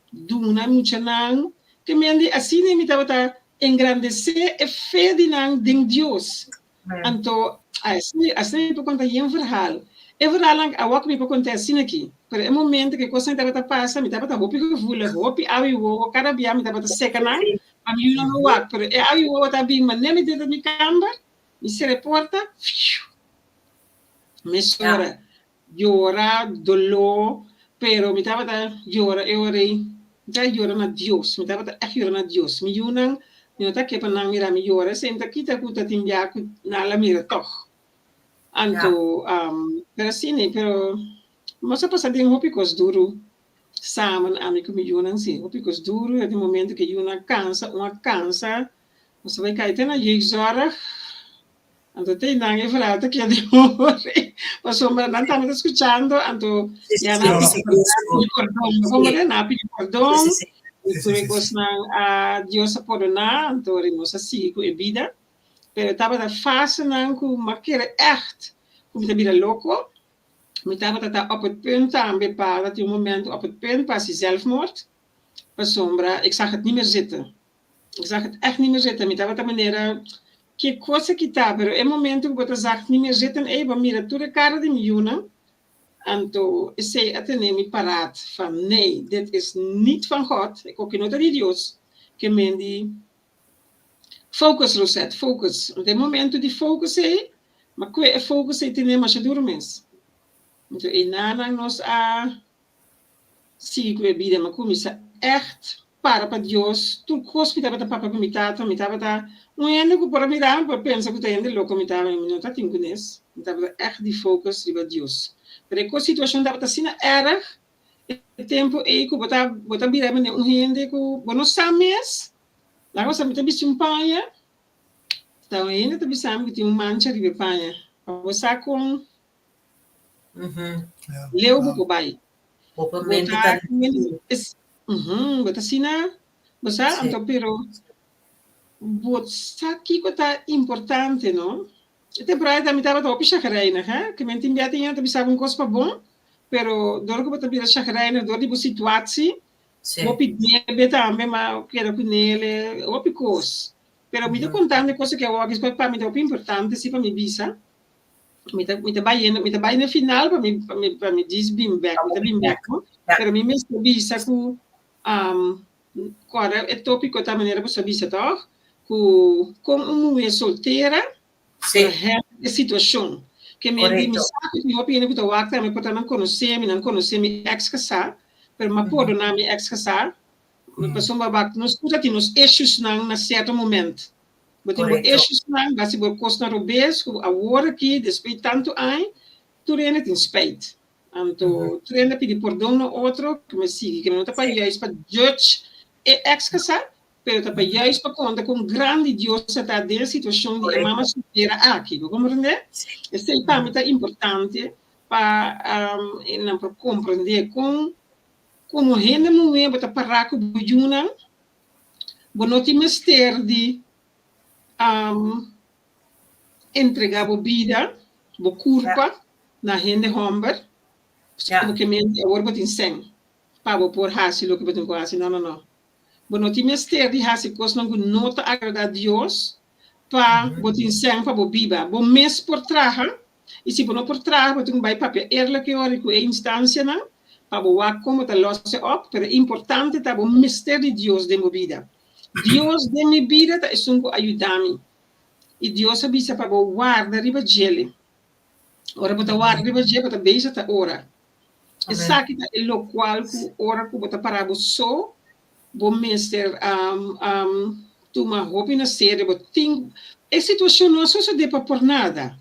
duna muito não, que me ande assim me estava engrandecer e fé de não de Deus. Então, assim eu contar um verhal. É verhal a walk me contar assim aqui. Pero é momento que coisa estava passa, me estava roupa que vula, roupa awi wo, cada dia me estava seca não. A mim não vai, pero é aí o outro bem, mas nem me deu de camba, me se reporta, me chora, llora, dolor, pero me estava llora, eu orei, já llora na Deus, me estava llora na Deus, me yunan, me nota que para não mirar me llora, senta aqui tá cuta tinha na la mira toch, anto, pero assim, pero, mas a passar de picos duro. Samen amigo me yunan sim, o picos duro é de momento que yuna cansa, você vai cair até na jeugzorg, então tem nangue falado que é de morrer, mas o meu não está me escutando, então já não pedir perdão, depois não a Deus a perdonar, então nós assim com a vida, pero estava da fase não com uma queira echt, como te vira louco. Me estava op het punt aan bepalen dat je moment op het punt was die zelfmoord. Maar sombra, ik zag het niet meer zitten. Ik zag het echt niet meer zitten. Me estava de maneira que coisa que tá, pero é momento que eu zag niet meer zitten. Eba, mira, tu de cara de miljoenen. En toen zei het me paraat van nee, dit is niet van God. Ik ook niet dat Dios. Que men die focus, Rosette, focus. Op het moment die focus é, maar que focus é te nemen als je dormes. Então, e nada nós a sigo a vida, mas como isso echt para Deus, tu cospe tava da papa me tava da ainda que para mirar, para pensar que tá ainda louco me tava, não tá tinha conhece, tava echt die focus riba Deus. Pero a situação tava tá sina erg, tempo e que bota virar me gente que não sabes, lá você me tá bicho paia, então ainda tá bicho que tem mancha riba paia, você com leu buku bai. Bota sina, bota anto pero bot saki kota importante no. Ete praia me tava topi chacraina, ha? Que me timbiati ainda bisa um cospa bom, pero dor que bota bira chacraina dor de situação, Hopi nebe também, mas quero com ele, hopi coisa. Pero me contando coisa que eu acho que para mim é importante, se para mim visa. Me tá vai no final para me diz bem back, pero me visa que agora é tópico da maneira que você visa toch, com uma mulher solteira, a situação que me sabe que hopi ele botou acta, me pode não conhecer me ex-casar, pero me pode não me ex-casar, me passou uma vaca, nós escuta que nos issues na certo momento. Mas tem issues não, mas se você costa no beijo, agora aqui, depois tanto aí, tu rende tem spite. Então, tu rende pedir perdão no outro, que me siga, que não está para juiz para judge ex-casar, pero está para juiz para conta com grande Deus está dentro situação de mama solteira aqui, compreende? Isso é para mim é importante para compreender como rende mulher para parar com o juna, não tem mistério de entregar a vida, a culpa, na rende homem, porque agora botem sem, para por hasi lo que botem com hasi, não. Não tem mistério de hasi, coisa não nota agradar a Deus, para botem sem, para a vida, bom mês por trás, e se não por trás, botem vai papel, que hora que é instância, não, para o como está losse up, pero importante tá o mistério de Deus de minha vida. Deus de minha vida tá isso ajudar-me. E Deus avisa para o guarda riba gele. Ora bota guarda riba gele bota beija tá ora. Essa aqui tá o qual que ora que bota para o so, bom mister tu ma hopi na série, bota ting. A situação não é só de por nada.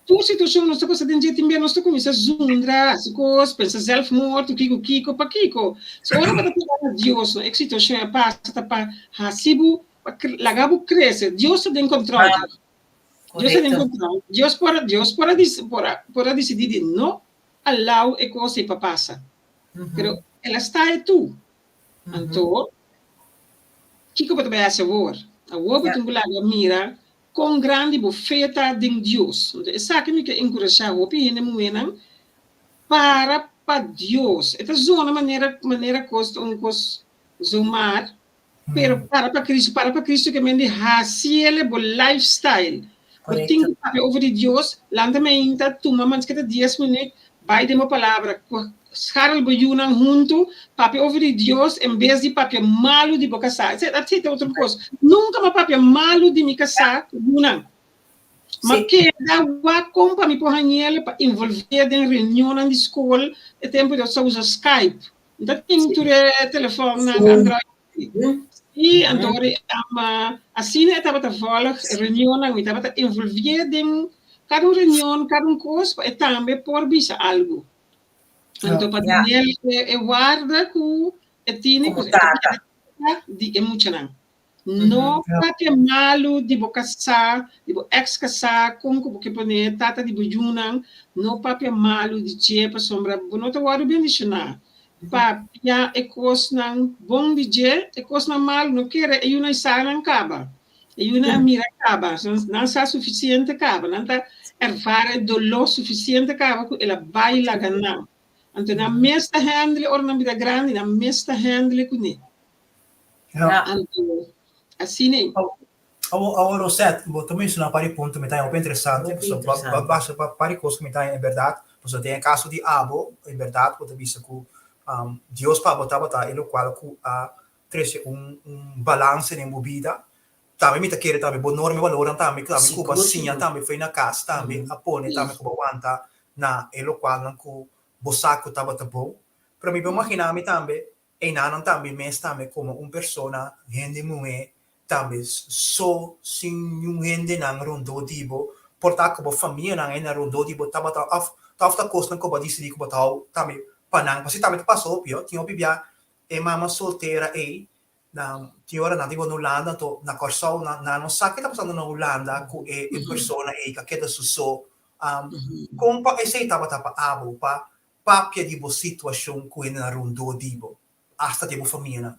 Por situação não está passando de também não está começando a zundra, as coisas, pensa self-morto, kiko, pa kiko. So ora para pegar Deus, a situação é passa para hasibu, lagabo cresce. Deus está em controle. Deus está em controle. Deus decidir de não allow a coisa para passar. Pero ela está aí tu. Então, kiko para ver essa agora. Agora tu laga mira com grande bofeta de Deus. Então, essa que me quer encorajar o opinião moena para Deus. Esta zona maneira costa coisa zomar, pero para Cristo que me de haciele bo lifestyle. Eu tenho que over de Deus, landa me inta tu mamãe que 10 minutos, vai de uma palavra, Harold Boyunan junto, papi over de Deus, em vez de papi malo de boca sa. Isso é outra coisa. Nunca mais papi malo de me casar, Boyunan. Mas que dá o compa me por hanhele para envolver em reunião na escola, é tempo de eu usar Skype. Então tem telefone na Android. E então assim é tava volg reunião na me tava envolver em cada reunião, cada coisa, é também por bisa algo. Então, para Daniel, guarda que tiene de emocional. Não papi malo de boca sa, de ex-casar, como que pone tata de bujunan, não papi malo de chepa sombra, não te guarda bem dicionar. Papi já é coisa não bom de je, é coisa não malo, não quer, é uma isa não acaba. É uma mira acaba, não está suficiente acaba, não está erfare dolor suficiente acaba, ela vai lá ganhar. Então, na mesta handle, ou na vida grande, na mesta handle com ele. Assim é. Agora, o set, também isso não pare ponto, me está bem interessante. Basta para coisas que me está em verdade. Você tem caso de abo, em verdade, você visa que Deus para botar ele qual que trouxe balance na minha vida. Também me está querendo também bom norma valor também que também que assim também foi na casa também apone também que aguanta na ele qual que bosaco estava bom. Para mim, imaginar-me também, e não também, mas também como persona, gente mulher, também só sem gente não rondo tipo, portar como família não é rondo tipo, estava a coisa não como decidir como tal, também panang, mas também passou pior, tinha bebia e mama solteira e na tinha hora não tipo na Holanda, to na Corsol, na não sabe que está passando na Holanda, com e persona e que queda só compa e sei estava abo pa papia di bo situação que ainda rondou dibo hasta tipo família.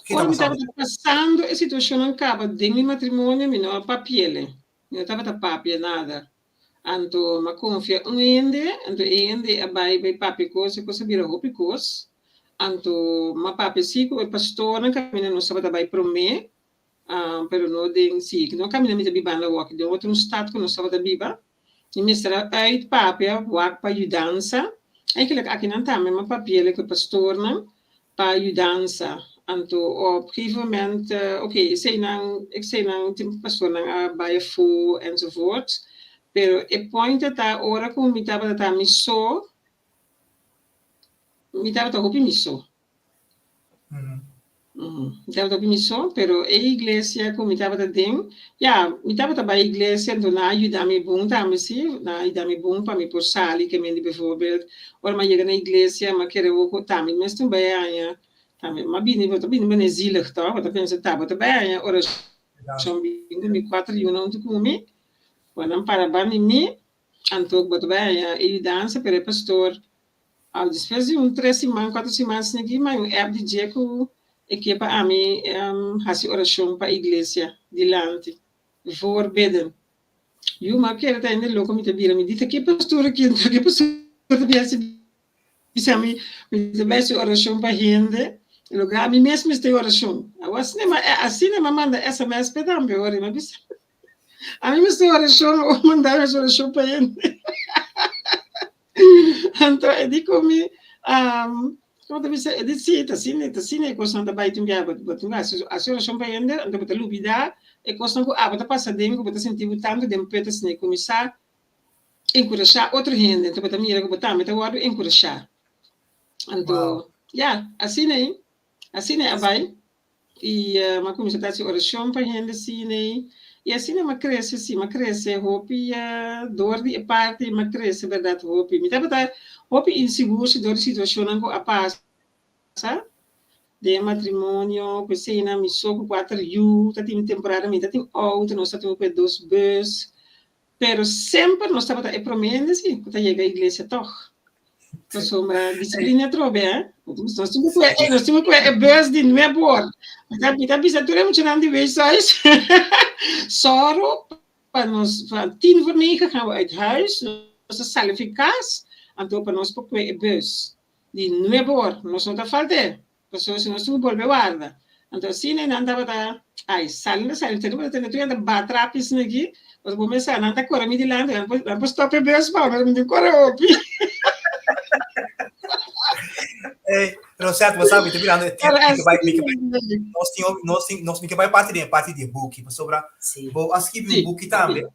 Quando estava passando a situação acaba de meu matrimônio, me não papiele, não estava papia nada. Anto ma confia ende, anto ende abai bai papi coisa vira hopi coisa. Anto, ma papi sì, come pastore, cammina non sapeva vai per me, però non den sì, non cammina mi biba na walk, de outro staat non sapeva biba. E mi sarà uit papi, walk pa aiutanza. Eigenlijk aqui não tá, mas papi ele que pastor, pa aiutanza. Anto, op een gegeven moment, oké, ik zei nou, pastor bij je fu enzovoort. Pero e point ta ora como mi tava ta miso, mi tava ta hopi miso. Mi tava ta hopi miso, pero e iglesia como mi tava ta ding, ja, mi tava ta bij iglesia, então na ajuda me bom ta me si, na ajuda me bom pa me por sali, que me bijvoorbeeld, ora ma chega na iglesia, ma quero ook ta me mesmo bij anja, ta me, ma bini bene zielig toch, want dan pensa ta bota bij anja, ora zo'n bingo mi 4 uur te komen, quando parabani mi, anto bota bij e dança per pastor. Al despesi 3 semanas, 4 semanas aqui, mas um app de dia que para a mim faz oração para a igreja dilante, voorbidden. Eu maar keer het einde loco met de bieren, me dit que pastor que pastor de biasa, bisami met de beste oração para gente, lugar a mim mesmo este oração. Assim nem manda SMS para também ora, mas bisa. A mim este oração ou mandar oração para gente. Então, eu digo me, como você disse, assim, coisa da baita minha, a senhora chama ainda, então botar lubida, e coisa que botar passa dentro, botar sentir tanto de peta assim, começar encorajar outra gente, então botar mira que botar, mas agora encorajar. Então, assim é vai, e mas começa a dar oração para gente assim, né? E assim é uma cresce, hope, dor de parte, uma cresce, verdade, hope. Me dá hope inseguro se dor situação não a passa, de matrimônio, que se na missão 4 anos, tá tem temporada, me tem outra, nós temos com 2 bus, pero sempre nós estamos a promessa, sim, que tá chega a igreja toch. Nós uma disciplina trobe, nós temos que bus de não é bom. Me dá bisa tu muito não de vez sais. Soro, para nós, 8:50 gaan we uit huis, nós salificas, então para nós porque bus de não é bom, nós não tá falta, pessoas nós temos que guarda, então assim nem anda para, sal, tem tu anda batrapis aqui, nós vamos começar não tá correndo de lá, vamos stop bus para não correr opi. Não certo, você sabe, tem virando nós que vai parte de book, sobre vou escrever book também.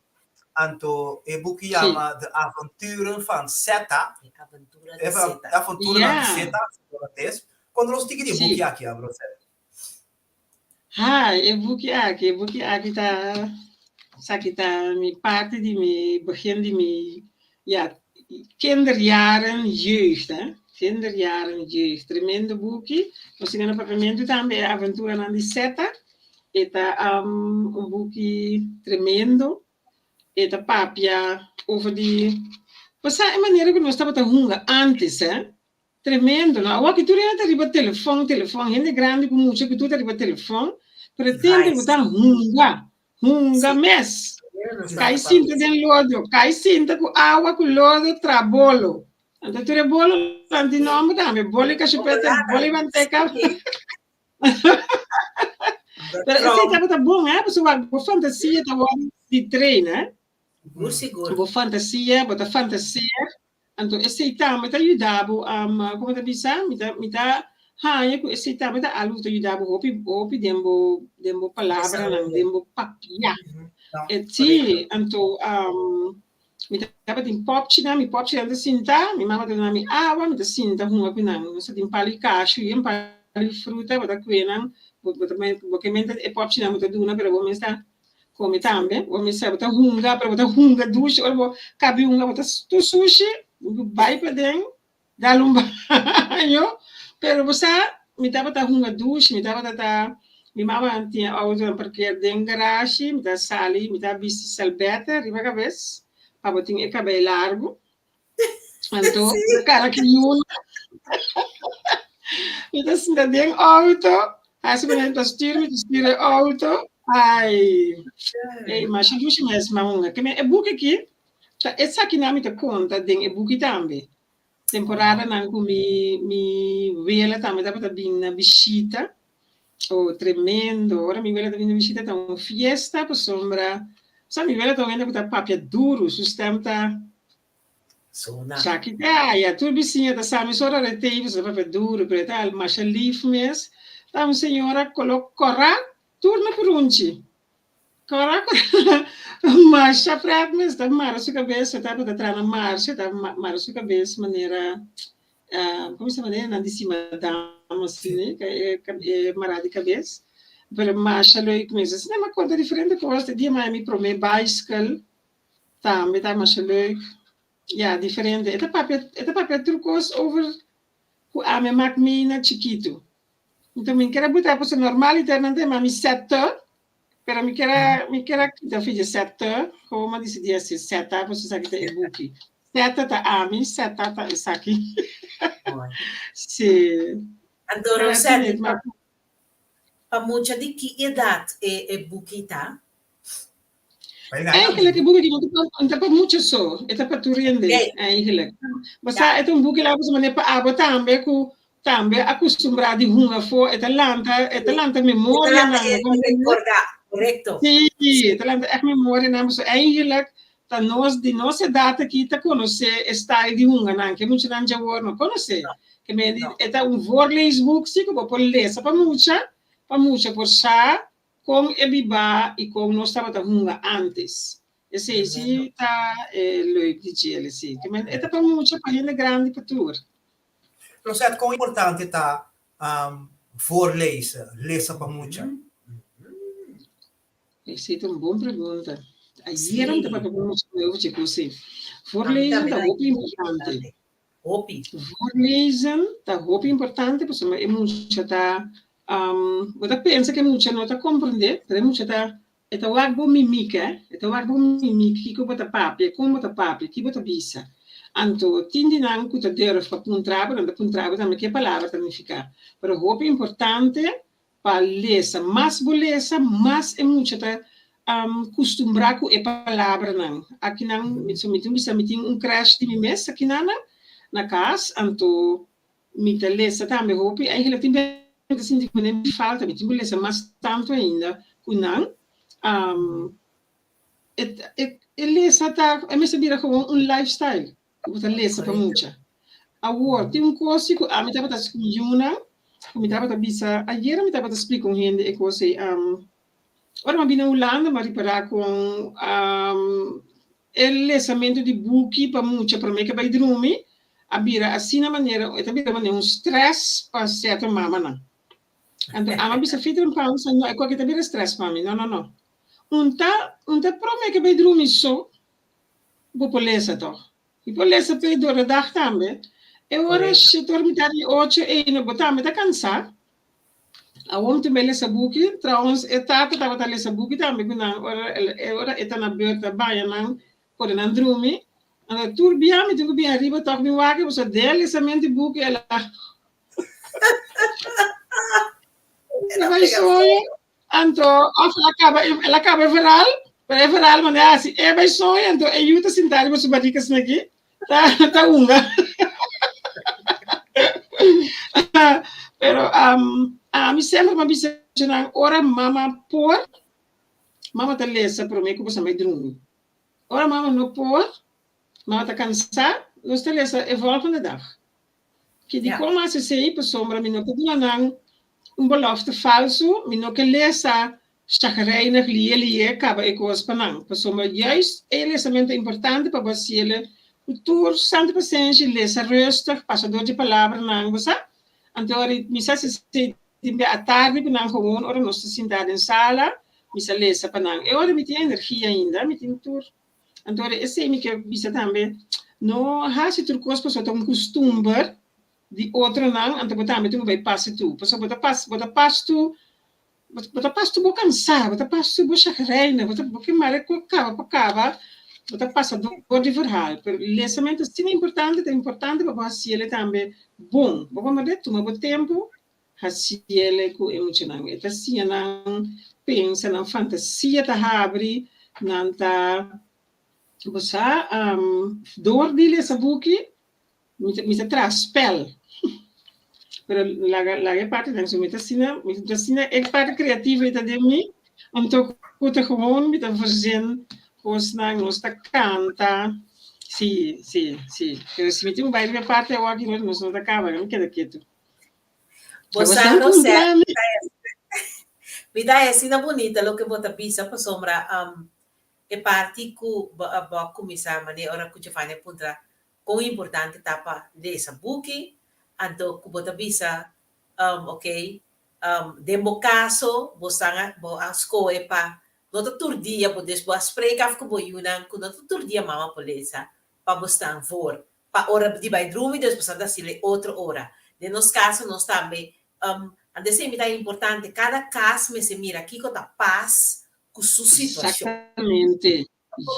Anto e book chama De Avonturen van Zeta. Avonturen van Zeta, quando nós temos de book aqui, bro. E book aqui tá sakita mi parte de mi begin de mi kinderjaren jeugd, hè? Kinderjaren jeugd, tremendo boekje. Nós temos no papamento também a aventura na Zeta. Eta boekje tremendo. Eta papia over die. Mas a maneira que nós estávamos a hunga antes, hè? Tremendo, não? O que tu ainda arriba telefone, gente grande como mucho que tu arriba telefone, pretende botar hunga mes. Cai cinta dentro lodo, cai cinta com água com lodo, trabolo. Então tu é bolo, tanto nome também, bolo e cachupeta, bolo e manteca. Esse tá bom, né? Pessoal, boa fantasia, tá bom de treino, né? Seguro. Boa fantasia. Então esse tá me tá ajudando como tá pensando, me tá esse tá me tá alu tá ajudando hopi dembo palavra, não dembo papia. Sim, então mi dapat in popchina da sinta, mi mama dona mi awa, mi da sinta hunga pinang, no sa tin pali cashew, yung pali fruta, bata kwenang, bokementa e popchina mo duna, pero bo mesta come tambe, bo mesta bata hunga dushi, or bo kabi hunga bata tu sushi, bai pa den, dalum banho, pero bo sa mi dapat hunga dushi, mi dapat mi mama tinha auto parquear den garage, mi da sali, mi da bici salbeta, riba cabeça. Aba tinha cabelo largo, então cara que yun, então assim da dentro auto, assim quando a gente tira auto, mas eu já mesmo manga, que é book aqui, essa aqui na minha conta tem é book também, temporada nan com mi vela também dá para vir na visita. Oh, tremendo. Ora mi vela também na visita tá uma fiesta para sombra. Sabe, mi vela também dá para papia duro, sustenta. Já que ja, tudo bicinha da sami sora reteve, se papia duro, para tal, mas lief mes. Tá uma senhora coloca turma por unci. Caraca, mas já para mim está mara sua cabeça, tá para trás na marcha, tá mara sua cabeça maneira, como se maneira não disse madame assim, né, que mara de cabeça, para marcha logo começa, assim, uma coisa diferente coisa, dia mais me promete bicycle, tá, me dá marcha logo, ja, diferente, eta papel trucos over, a me maak me na chiquito, então me quero botar para normal internamente, mas me seta. Pero mi kera kita fije seta, como disse dia se seta, você sabe que é buki. Seta tá ami, seta tá isaki. Se Adoro seta. Pa mucha de que idade é buki tá? Eigenlijk buki não tá para muito só, é para tu rende, eigenlijk. Mas é buki lá você maneira para aba também com também acostumado de hunga for, é talanta memória na recordar. Correcto. Sim, talanta é memória na mas eigenlijk tá nós de nossa data aqui tá conhecer style de hunga não, que muito não já não conhecer. Que me é um voorleesboek sim que vou ler para mucha por chá com ebiba e com nós estava da hunga antes. Esse sim tá leuk de gel sim. Que me é para mucha para gente grande para tour. Lo sai quão importante tá voorlezen, lezen para mucha. Essa é uma boa pergunta. Ayer não estava com eu te conheci. Voorlezen tá muito importante. Voorlezen tá muito importante, porque é muito tá você pensa que muito não tá compreender, mas muito tá é o algo mímica, que bota papel, como bota papel, que bota bisa. Anto tindi não que tá dentro para puntraba também que palavra também ficar. Pero muito importante para lesa, mais bolesa, mais é muito tá costumbrar com a palavra não. Aqui não, me crash de mês aqui na casa, anto me lesa também hopi, eigenlijk tem assim de como me falta, me lesa mais tanto ainda, que não, lesa tá, é me sabia como lifestyle, você lesa para muita. Agora tem coisa que a me tava tá escutando, me tava bisa, ayer me tava explicando com gente e coisa ora ma bina Holanda ma riparar com o lesamento de buki para muita para mim que vai dormir a bira assim na maneira um stress para certa mama não então a mãe bisa feito pão não é qualquer tabira stress para mim não unta para mim que vai dormir só vou polesa to e polesa para dor da também eu ora se dormir de 8 e não botar me tá cansar a homem também lesa buki, trouwens, etata tava tá lesa buki também, ora na beurta baia não, por não dormir, anda turbia me digo bem arriba, toque me waque, você dele essa mente buki ela, ela vai sonhar, então, ela acaba viral, mas é assim, ela vai sonhar, então, eu tô sentado, mas o barriga aqui, tá unga, pero mi sempre ma bisa janang ora mama tá lesa pro me que você vai dormir. Ora mama não por, mama tá cansada, nós tá lesa é volgende dag. Que de como se sei para sombra me não que não belofte falso, me não que lesa chagrijnig lie acaba e coisa para não. Para sombra juist é lesamento importante para você o tour santa paciência lesa rustig, passador de palavra não você. Então, misa se à tarde, penang gewoon, ora nós sentado em sala, misa lesa penang. Eu ora me tem energia ainda, me tem tur. Então, esse me que bisa também, não há se tur coisa para um costume de outro não, então também tu vai passar tu, porque bota passo tu vou cansar, bota passo tu vou chagreina, bota porque mare com cava, bota passa do de verhal. Lesamento é importante para você ele também bom. Vamos ver tu mas tempo hasiele ku emocional. Eta sia não pensa na fantasia ta habri nanta bosa dor dile essa buki mita traspel. Pero la parte dan zo mita sina ek parte creatief ita de mi. Anto kuta gewoon mita verzin, hosnang nosta canta. Sì. Pero si miti un baile parte a waki no nos nota acaba, no queda quieto. Bosa no sé. Vida é assim bonita lo que bota pisa pa sombra e parte ku ba kumisa mane ora ku fane puntra com importante tapa dessa buki anto ku bota pisa okay demo caso bosanga bo asko e pa no tur dia bo des bo spreka af ku bo yunan ku no tur dia mama polesa pa bostan for pa ora di by drumi des bosanda sile outra ora de nos caso nos tambe Adesso è importante, cada caso me se mira aqui com a paz com sua situação. Exatamente.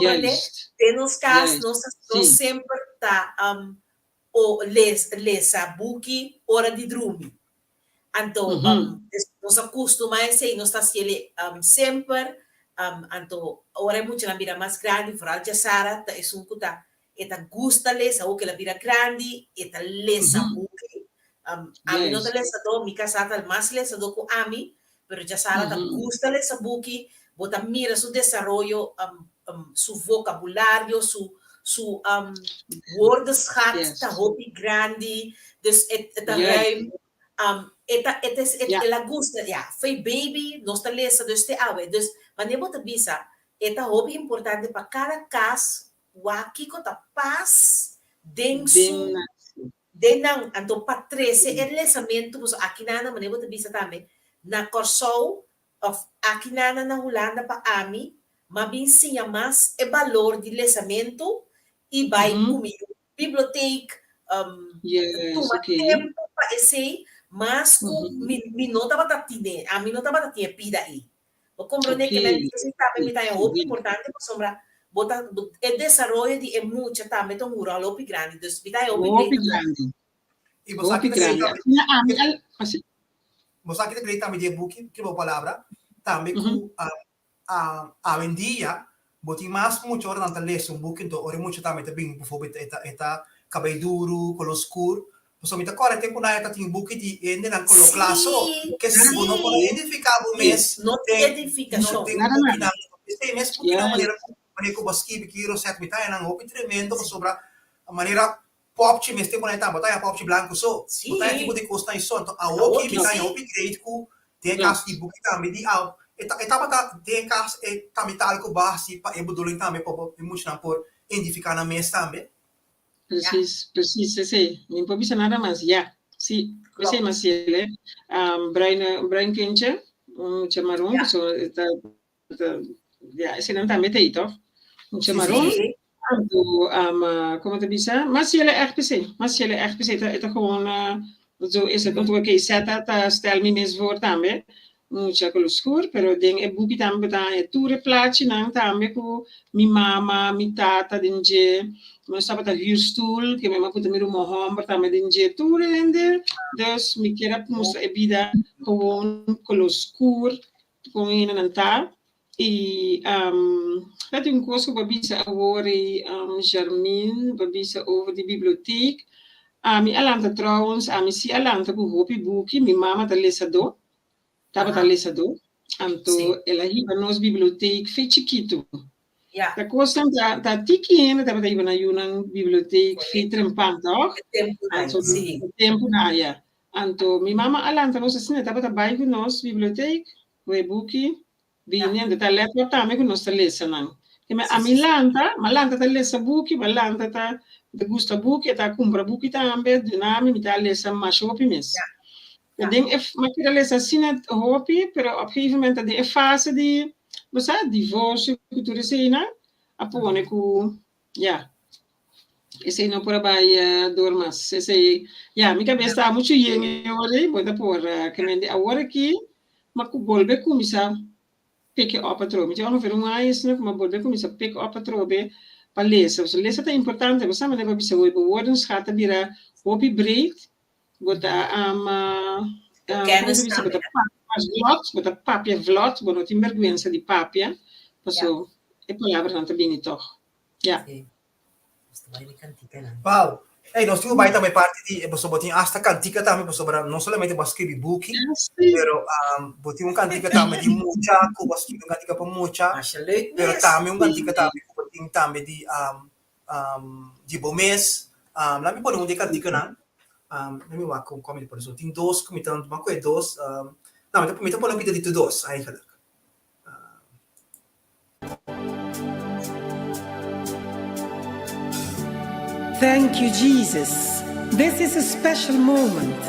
Yes. Tem nos casos, nós sempre tá o lesa buki hora de dormir. Então, nós acostumamos a ser, nós tá sempre, então, hora é muito na vida mais grande, for alta Sara, é um cuta, é tá gusta lesa, ou que la vida grande, é tá lesa buki. Ami no te lesa do, mi casata más lesa do ko ami, pero ya Sara ta gusta lesa buki, bota mira su desarrollo, su vocabulario, su woordenschat, ta hopi grandi, dus eta ruim, la gusta, ja, fei baby, nos ta lesa, dus te awe, dus wanneer bota bisa, eta hopi importante pa cada cas, waki ko ta pas, deng su, denang anto patrese el lesamento pues aqui nana manebo te bisa também na corso of aqui nana na Holanda pa ami mabinsinha mas e valor de lesamento e vai comigo biblioteca tempo pa esse mas mi nota batatine a mi nota batatinha pida aí o compreende que me dice também me tá importante por sombra bota el desarrollo de mucha também tão rural lopi grande dus vida é opi grande e você aqui também também de book que boa palavra também com a vendia boti mais muito hora na ler um book então hora muito também também por favor eta cabelo duro color escuro você me tá correto tempo na eta tem book de ainda não colo classo que se não pode identificar o mês não tem identificação nada tem mês porque na maneira que o basquete que o certo me tá não tremendo sobre a maneira pop mesmo tem que estar botar a pop branco só botar tipo de costa em som então a ok me tá em upgrade com tem caso de book também de etapa tem caso também tal com base para ebudolim também para emocionar por identificar na mês também preciso sim não pode ser nada mais já sim você mas ele Brian Kincher chamaram pessoa esse não também tem então chamaram como te bisa, mas jullie echt per se, het gewoon, zo is het, want we zetten, stel me mis voor tambe, mucha coloscur, pero ding e buki tambe ta e toere plaatje nang tambe ko mi mama, mi tata dinje, maar stap ta huurstoel, ke me ma puta mi rumo homber tambe dinje toere lende, dus mi kera moest e bida gewoon coloscur, gewoon in en ta. E dat een koos babisa over Jarmin, babisa over de bibliotheek. Mi alanta trouwens, mi si alanta ku hopi buki, mi mama ta lesado, taba ta lesado, anto ela hiba nos bibliotheek fe chiquito. Ja. Ta koos ta tiki ene, taba ta hiba na yunan bibliotheek fe trempan, toch? Tempo na, ja. Anto mi mama alanta nos asine, taba ta bai ku nos bibliotheek, we buki. Vini ta laptop ta me ku nos ta lesa nang. Keme a malanta ta lesa buki, malanta ta de gusta buki, ta compra buki ta ambe, dinami mi ta lesa mas hopi mes. Ik denk, maar ik lees dat zien hopi, pero op een gegeven moment de fase die, we zeggen, divorce, cultuur zijn, apone ku, ja. Esse não por aí dormas, esse, ja, mi cabeça está muito yengue hoje, bota por que me de agora aqui, mas ku bolbe ku misa pick up a trobe. Já não vejo mais, né? Mas bolbe ku misa pick up a trobe para ler. So ler é importante, você sabe, deve ser o woordenschat bira hopi breed, bota kennis bota papia vlot, bota tem vergonha de papia, passou, e palavras não tá bem toch, ja. Wow, E nós temos vai também parte de pessoa botin hasta cantica também pessoa não somente para escrever book, pero botin cantica também de mucha, que para escrever cantica para mucha, pero também cantica também botin também de bomes, lá me pode cantica não, não me vai com como por isso tem dois comitando uma coisa dois, não mas me pode pedir de dois aí cara. Thank you, Jesus. This is a special moment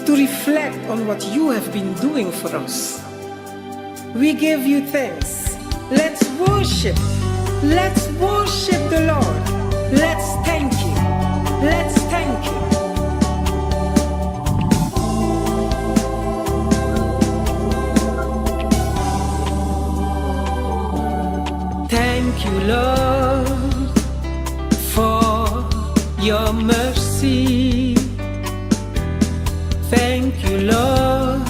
to reflect on what you have been doing for us. We give you thanks. Let's worship. Let's worship the Lord. Let's thank you. Let's thank you. Thank you, Lord, for your mercy. Thank you, Lord,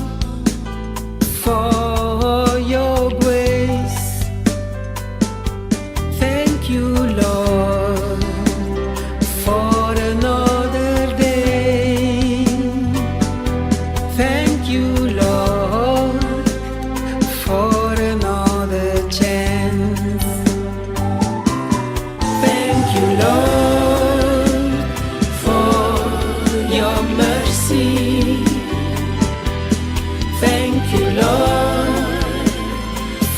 for your grace. Thank you, Lord, for another day. Thank you, Lord, for another chance. Thank you, Lord, for your mercy. Thank you, Lord,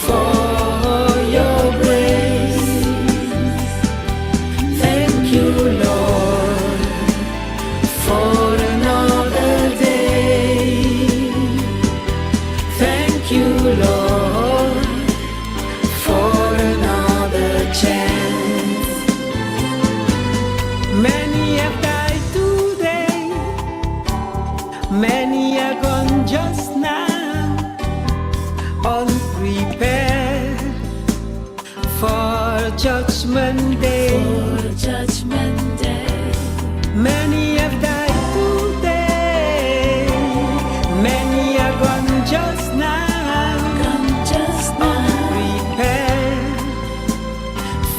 for your grace. Thank you, Lord, for another day. Thank you, Lord, for another chance. Many have died today, many are gone just now, unprepared for Judgment Day. Many have died today, many are gone just now, unprepared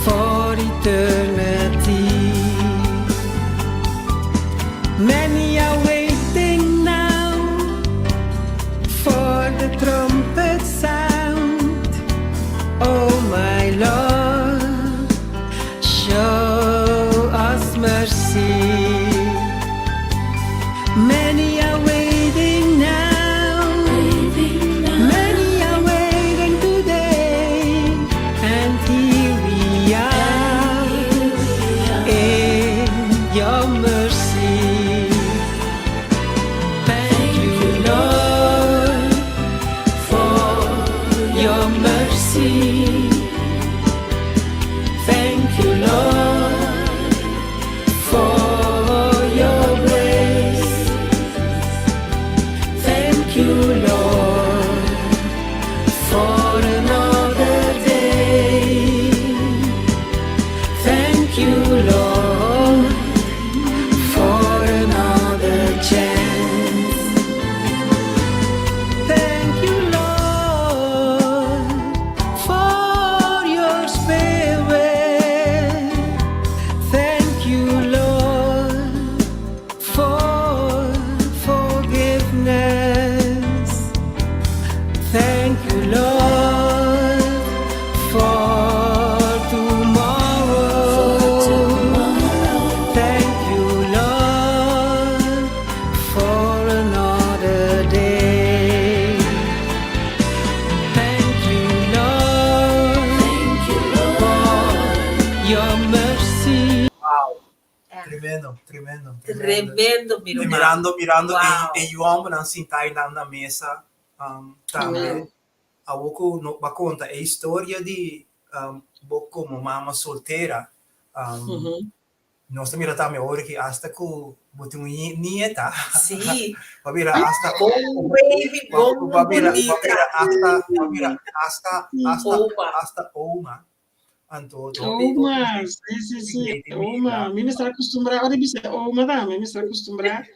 for eternity. Many are waiting now for the trumpet sound. Oh my Lord, show us mercy. Many are waiting now, many are waiting today, and here we are in your mercy. Thank you, Lord, for your mercy. Thank you, Lord, for your grace. Thank you, Lord, for another day. Thank you, Lord, for another chance. Thank you, Lord, for your spirit. Thank you, Lord, for forgiveness. Thank you, Lord, for tomorrow. Thank you, Lord, for another day. Thank you, Lord, for your mercy. Wow, Ah, tremendo. tremendo, E mirando. mirando Wow. e eu não sentar na mesa também. Amen. A pouco no ba conta a história de como mama solteira. Nós também também hora que hasta que botou nieta. Sí. Babira hasta Bom baby, bom babira bonita. hasta uma. Anto Oma, sí. Oma, a mí me está acostumbrada, ahora dice Oma, dame, me está acostumbrada.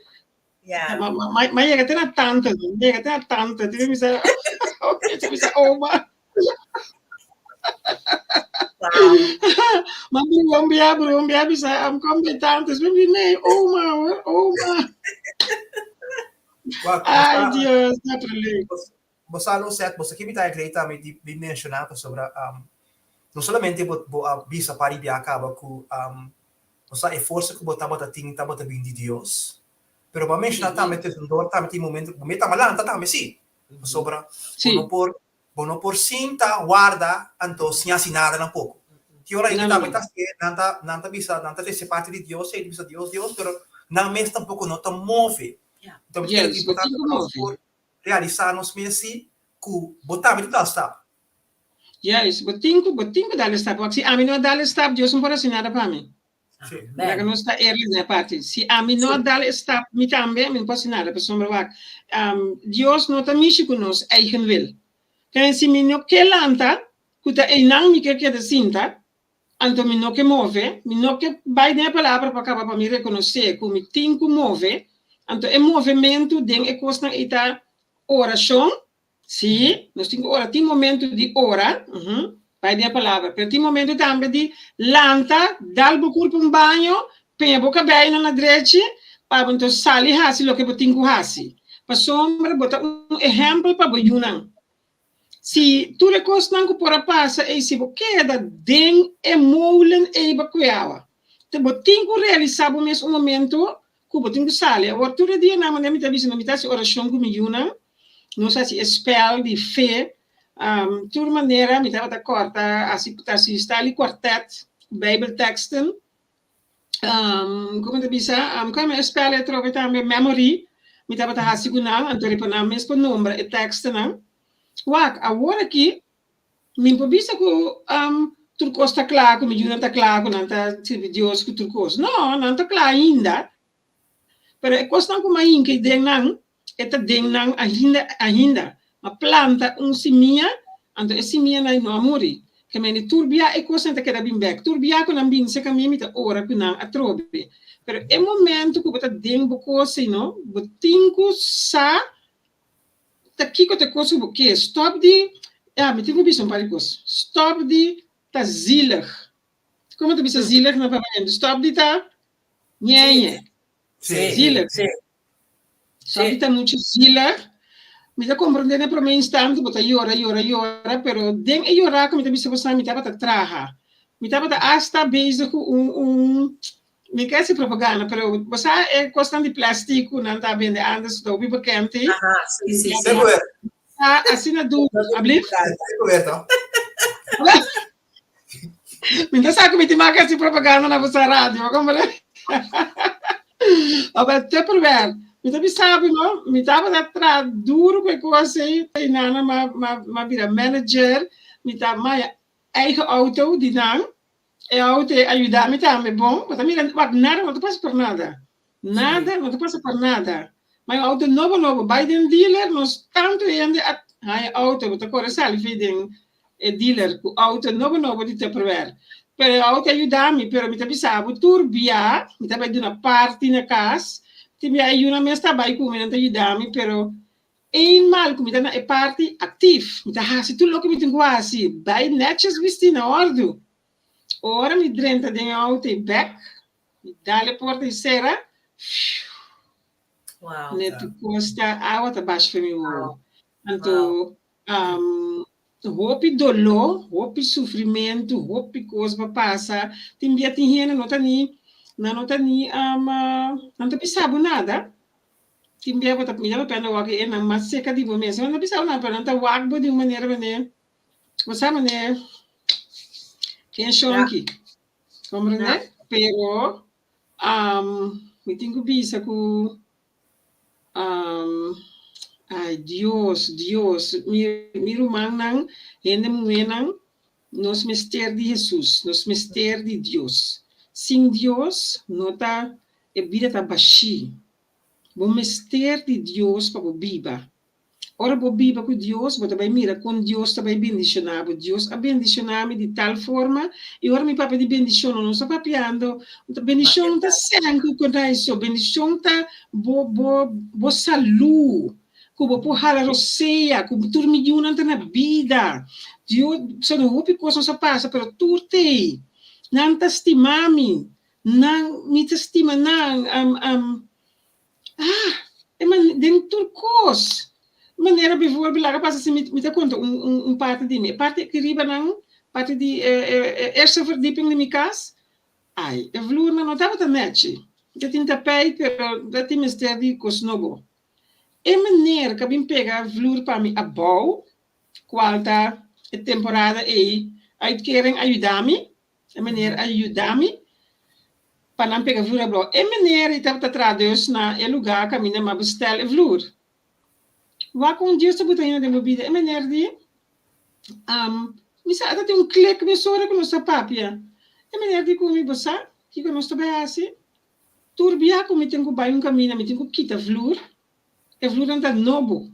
Yeah. Ma llega a tener tanto, tiene mi sa, Oma. Maar Brumbia, bisa am competantes, nee, oma. Ai, Dios, dat is leuk. Você não set, você que me tá acredita me mencionar sobre não somente bisa para ir acaba com você é força que botar ting tá botar bem de Deus, pero para mencionar também tem também momento malanta também sim, sobre não por cinta guarda então sem assinar nada pouco. Que ora ele também tá nanta bisa nanta ter parte de Deus, é bisa Deus, pero não mesmo tampouco não tá move. Então é importante por realizar nos meses que botar de tal stap. Yes, botinho dale stap. Se a mim não dale stap, Deus não pode assinar para mim. Porque não está errado na parte. Se a mim não dale stap, me também não pode assinar. Pessoal, Deus não está mexendo com nós eigen wil. Então se me não que lanta, que tá não me que de cinta, então me não que move, me não que vai na palavra para acabar para me reconhecer que me tem que move. Então, o movimento tem que costar esta oração, sim, nós temos ora, tem momento de ora, vai dar a palavra, mas tem momento também de lanta, dar o corpo um banho, põe o cabelo na direita, para então sair assim o que eu tenho que fazer. Para sombra, botar exemplo para o Yunan. Se tu recostas que por a passa, e se você queda, tem molen e bacuiawa. Então, eu tenho que realizar o mesmo momento, Cuba tem que sair. Agora, todo dia, na maneira que eu estou oração com o Yuna, não sei se é spell de fé, toda maneira, eu estava corta, assim, está ali quartet, Bible texten, como eu disse, como é spell, eu trouxe também memory, eu estava assim, então, eu estava mesmo nome, e texten, agora aqui, eu não bisa que turcos está claro, como o Yuna está claro, não está Deus que turcos. Não está claro ainda. Pero é questão como aí que denang, ainda, a planta seminha, então a seminha não amori. Que me turbia é coisa que era bem back. Turbia com a bem se caminha mita ora com a trobe. Pero é momento que você den coisa, não? Botinho sa, tá aqui que te coisa o que? Stop de, me tenho visto para coisa. Stop de tá zielig. Como tu bisa zielig na papai? Stop de tá nhenhe. Zielig. Só que está muito zielig. Me dá compreender para mim instante, porque llora, pero den e llorar como te você me estava traja. Me estava hasta bezig com me quer se propaganda, pero você é questão de plástico, não está bem de antes do bem quente. Sim. Assim na dúvida, abrir? Me dá sabe que me te marca essa propaganda na vossa rádio, como é? Mas te provar, me também sabe, não? Me estava atrás duro com coisa aí, nana, mas vira manager, me estava minha eigen auto de não, e auto ajudar me também bom, mas também nada, não te passa por nada, não te passa por nada. Mas auto novo, vai de dealer, nós tanto ainda a auto, você corre salve de dealer, com auto novo de te provar. Pero auto ajudar-me, pero me também sabe, turbia, me também de uma parte na casa, também ajuda me está bem com me ajudar-me, pero mal como me é parte ativa, me tá se tudo o que me tem quase, vai netjes vestir na ordem. Ora me drenta de auto e back, me dá-lhe porta e será, neto costa água tá baixo para mim. Então, roupa dolor, roupa sofrimento, roupa coisa para passar, tem dia tem gente não tá nem não pensava nada. Tem dia para me dar pena o que é na mais seca de momento, não pensava nada, para não tá wagbo de uma maneira né. Você sabe né? Quem chama aqui? Compreende? Pero me tenho que pensar com ai, Deus, miro manang, ende muenang, nos mister de Jesus, nos mister de Deus. Sem Deus, nota a vida tá baixi. O mister de Deus para o biba. Ora, o biba com Deus, você vai mirar com Deus também bendicionado. Deus a bendicionar-me de tal forma, e ora, meu papai de bendição, não estou papiando, bendição está sempre com isso, bendição está bo saúde. Kubo po hala roseia, kubo turmi yunan na vida. Dio sono hopi coisa sa passa, pero turte. Nanta stimami, nang mita stima nang eman den turcos. Maneira bijvoorbeeld laga passa se mita conta parte di me, parte que riba nang parte di eerste verdieping de mi casa. Ai, e vloer não estava tão match. Dat in tapijt, pero dat in mister di cosnobo. E meneer que bem pega vloer para mi abou, qualta e temporada e uitkering ajudami, e meneer ajudami, para não pegar vloer abou. E meneer estava traduz na e lugar que mina ma bestel e vloer. Waar kon Deus te botar de bebida? E meneer di, misa ada um clique me sora com nossa papia. E meneer di kom mi bosa, que com nosso beasi. Turbia como tem que baixar caminho, me tem que quitar vloer. E vloer não tá novo.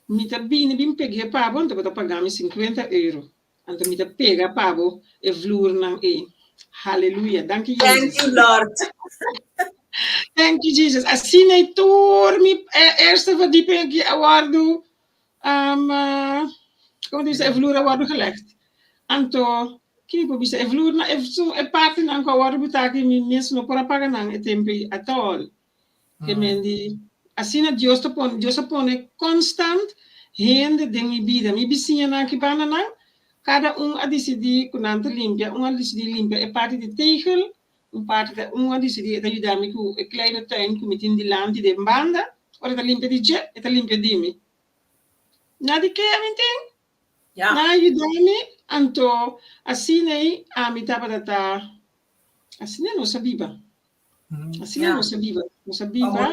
Me tá bem peguei pabo, então vou pagar me 50 euro. Então me tá pega pabo e vloer não é. Hallelujah, thank you Jesus. Thank you, Lord. Thank you Jesus. Assim é turmi eerste verdieping aqui awardo como diz e vloer awardo gelegd. Então que po bisa e vloer na e parte na ko awardo butaki mi mesmo para pagar nang e tempi atol. Que mendi assim Deus te pone constant hende de mi vida. Mi bisinha na que bana nang cada a decidir kunante limpia, a decidir limpia e parte de tegel, parte a decidir de ajudar-me com e kleine tuin com metin de land de banda, ora da limpia di jet e da limpia di mi. Nadi que aminten? Ja. Na ajudar-me anto assim aí a mi tava data assim não sabia. Assim não sabia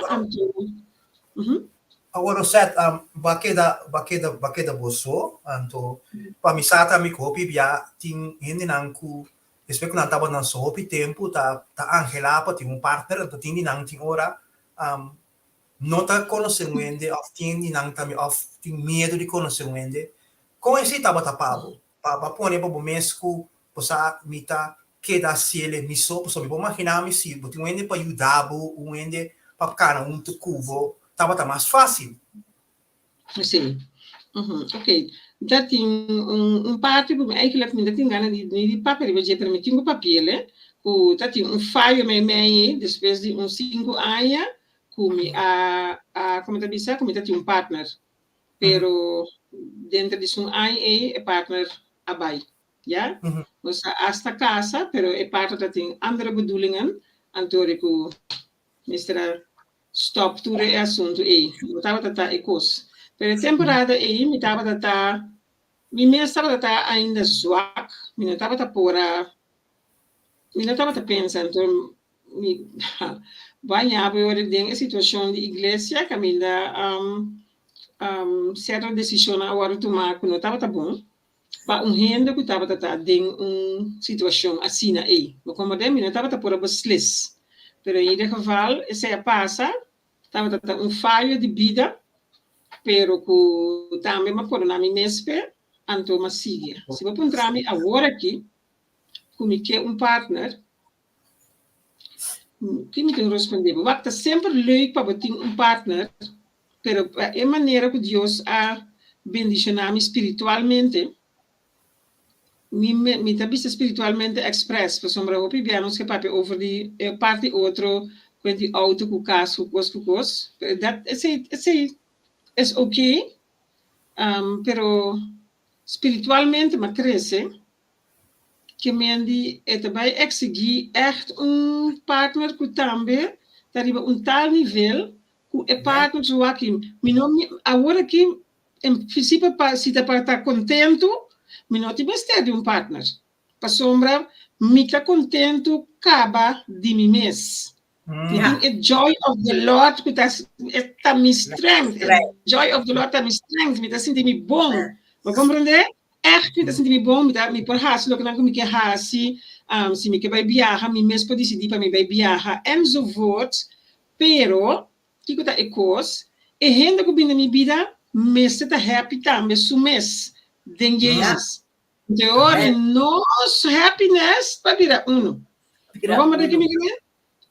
anto. Agora set bakeda boso anto pamisata mi kopi bia ting hindi nangku espero na taba nan sopi tempo ta Angela pa ting partner anto ting nang ting ora nota conoscente of ting nang tami of ting medo di conoscente come si taba tapavo pa pone po mesco posa mita queda siele miso poso mi po immaginarmi si boting wende pa yudabo wende pa kana cubo estava mais fácil. Sim. Ok. Dat tem parte que eigenlijk me dat tem gana de papel, eu já permitir um papel, que dat tem falho me depois de 5 anos, como como tá bisa, como tá tem partner, pero dentro de ano é partner abai, ja? Dus hasta casa, pero é partner dat tem andere bedoelingen, antwoord ik Mr. Stop tudo é assunto aí. Eu tava tata ecos. Pela temporada aí, me tava tata, me estava tata ainda zwak. Me não tava pensando, me banhava eu em situação de igreja que me dá certa decisão agora tomar quando tava bom. Para renda que tava tata em situação assim aí. Mas como me não tava por beslis. Pero in ieder geval, se passa, estava falho de vida, pero que também me pôr na minha mespe, anto me sigue. Se eu encontrar agora aqui, como que partner, que me tem que responder. Mas é sempre leuk para ter partner, pero é maneira que Deus a bendicionar-me espiritualmente. Mi tabista espiritualmente express, per sombra hopi bianos que papi over die parte outro com die auto com caso cos dat é ok pero spiritualmente ma cresce que mendi é também exigir echt partner que também arriba tal nível que é partner zo aqui mi não agora aqui em princípio se tá para estar contento mi não te basta de partner. Para sombra, me tá contento acaba de mim mês. The joy of the Lord, que tá me strength. Joy of the Lord tá me strength, me tá sentindo me bom. Mas compreender? Echt, me tá sentindo me bom, me por hasse, lo que não me quer hasse, se me quer vai viajar, me mês pode decidir para me vai viajar, enzovoort. Pero, que tá ecos, e renda que na minha vida, mês tá happy também, su mês. Den Jesus. De ora, nosso happiness para virar uno. Vamos ver que me diga?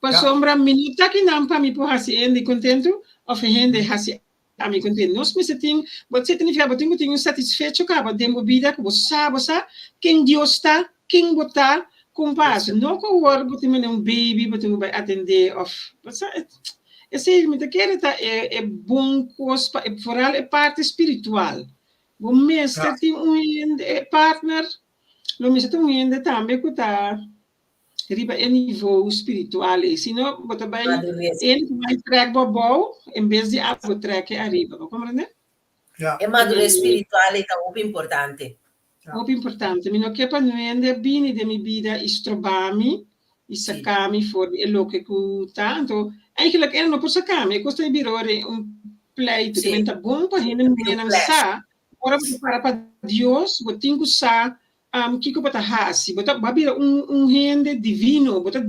Para sombra, minuta que não para me por hasi ende contento, ou hende hasi ami con te nos me seting bot significa botingo tingo satisfecho caba demo vida que você quem Deus está quem botar com paz não com o ar botingo baby botingo vai atender of você esse me te quer é bom coisa vooral é parte espiritual o mestre tem partner lo me tem também que tá riba a nível espiritual, senão você vai ele vai trazer bobão em vez de algo trazer arriba, compreende? É madurez espiritual é tão importante. Muito importante. Me não quer para não ande bem de minha vida estrobami e sacar-me fora é lo que tanto eigenlijk é não por sacar-me, custa birore pleito que tá bom para ele não sa, ora para Deus, vou ter que sa kiko bota hasi, bota babira rende divino, bota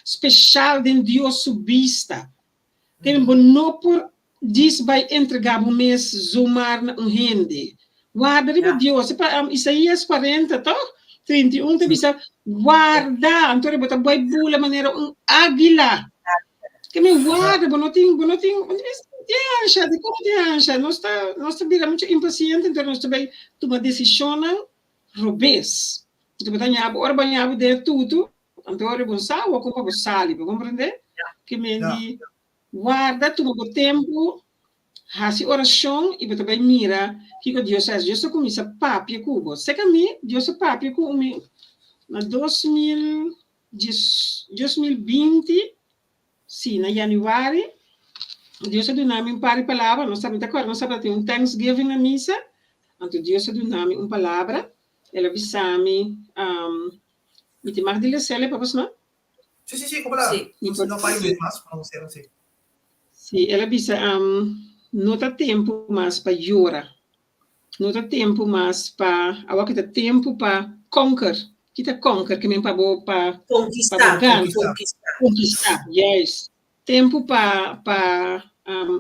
special den Deus subista. Tem não por diz vai entregar o mês zoomar na rende. Guarda riba Deus, para Isaías 40, toch? 31 te bisa guarda, antore bota vai bula maneira águila. Que me guarda, bonoting, de como de ancha, nós está vira muito impaciente, então nós também toma decisão robês. Então, ora banhava de tudo, então ora bonsa, ou como você compreende? Que me guarda tudo o tempo, faz oração e você vai mira que Deus faz. Deus começa papi cubo. Se que me Deus papi cubo me na 2020, sim, na januário, Deus deu nome um par de palavras. Nós estamos de acordo, nós estamos ter Thanksgiving na missa, então Deus deu nome uma palavra. Ela avisame, me te mais de ler para você, não? Sim, como lá? Não vai ler mais, para não ser assim. Sim, ela avisa, não dá tempo mais para chorar, não dá tempo mais para, agora que dá tempo para conquer, que me para conquistar, yes, tempo para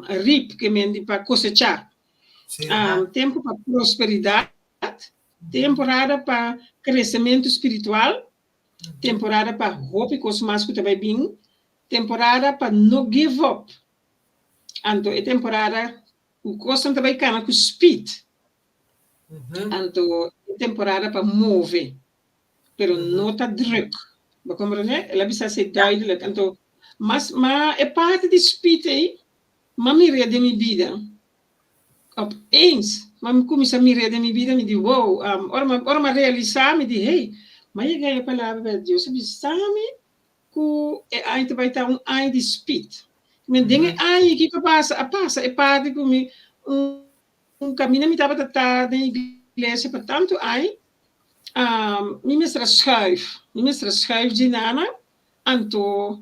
reap, que me para cosechar, tempo para prosperidade. Temporada para crescimento espiritual, temporada para hope que os mais que também bem, temporada para não give up. Então, é temporada o coisa também cana com speed. Então, é temporada para mover, pero não tá druk. Você compreende? Ela precisa ser duidelijk. Então, mas é parte de speed aí, mas mira de minha vida. Opeens, mas começa a mirar da minha vida, me diz, wow, ora me realizar, me diz, hey, mas eu ganho a palavra de Deus, sabe, que a gente vai estar ai de speed. Me diga, ai, que passa, é parte que caminho me estava tratando na igreja, para tanto, ai, me mestra schuif de nana, anto,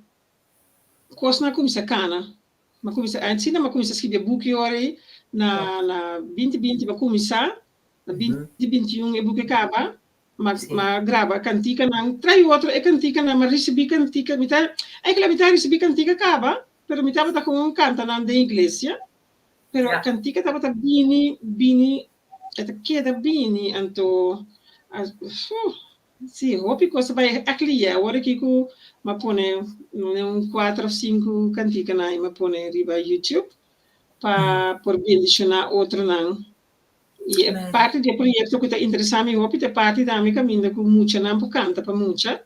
coisa começa a cana, mas começa a escrever book ora na 2020 vai começar, na 2021 é porque acaba, mas grava cantica, não trai outro é cantica, não mas recebi cantica, é que a metade recebi cantica acaba, pero me estava com canta na da igreja, pero a cantica estava bini, queda bini, então, sim, hope que você vai acliar, agora que eu me pone 4 ou 5 cantica na me pone riba YouTube. Para por bendicionar outro não e parte do projeto que está interessante eu optei parte da minha caminho com muita não por canta para muita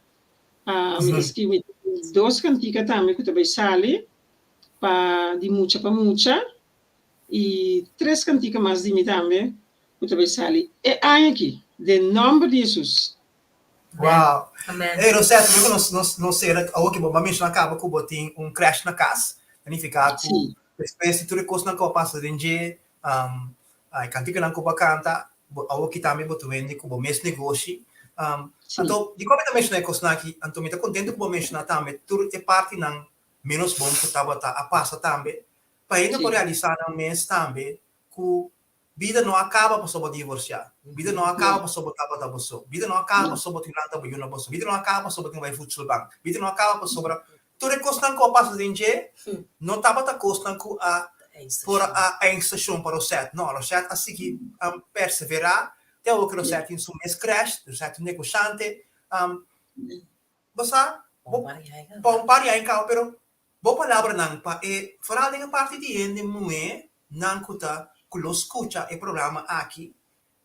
me escrevi 2 canticas também que também sale para de muita para muita e 3 canticas mais de mim também que também sale é aqui de nome de Jesus. Wow. Amém. Não sei, não sei, o que vamos mencionar acaba com botin crash na casa, significa que espécie tudo coisa não que passa dentro ai cantica não que canta ao que também boto vende como mês negócio então de como também mencionei coisa aqui então me tá contente com mencionar também tudo é parte não menos bom que tava a passa também para ainda por realizar um mês também que vida não acaba para só divorciar vida não acaba para só botar para você vida não acaba para só botar nada para na bolsa vida não acaba para só botar vai futebol banco vida não acaba para sobra tudo coisa que passa dentro não estava a coisa que por a estação para o set não o set assim que perseverar até o que o set em seu mês crash o set negociante você bom paria em carro pero boa palavra não pa e fora da parte de ende moe nankuta kulo escucha el programa aquí,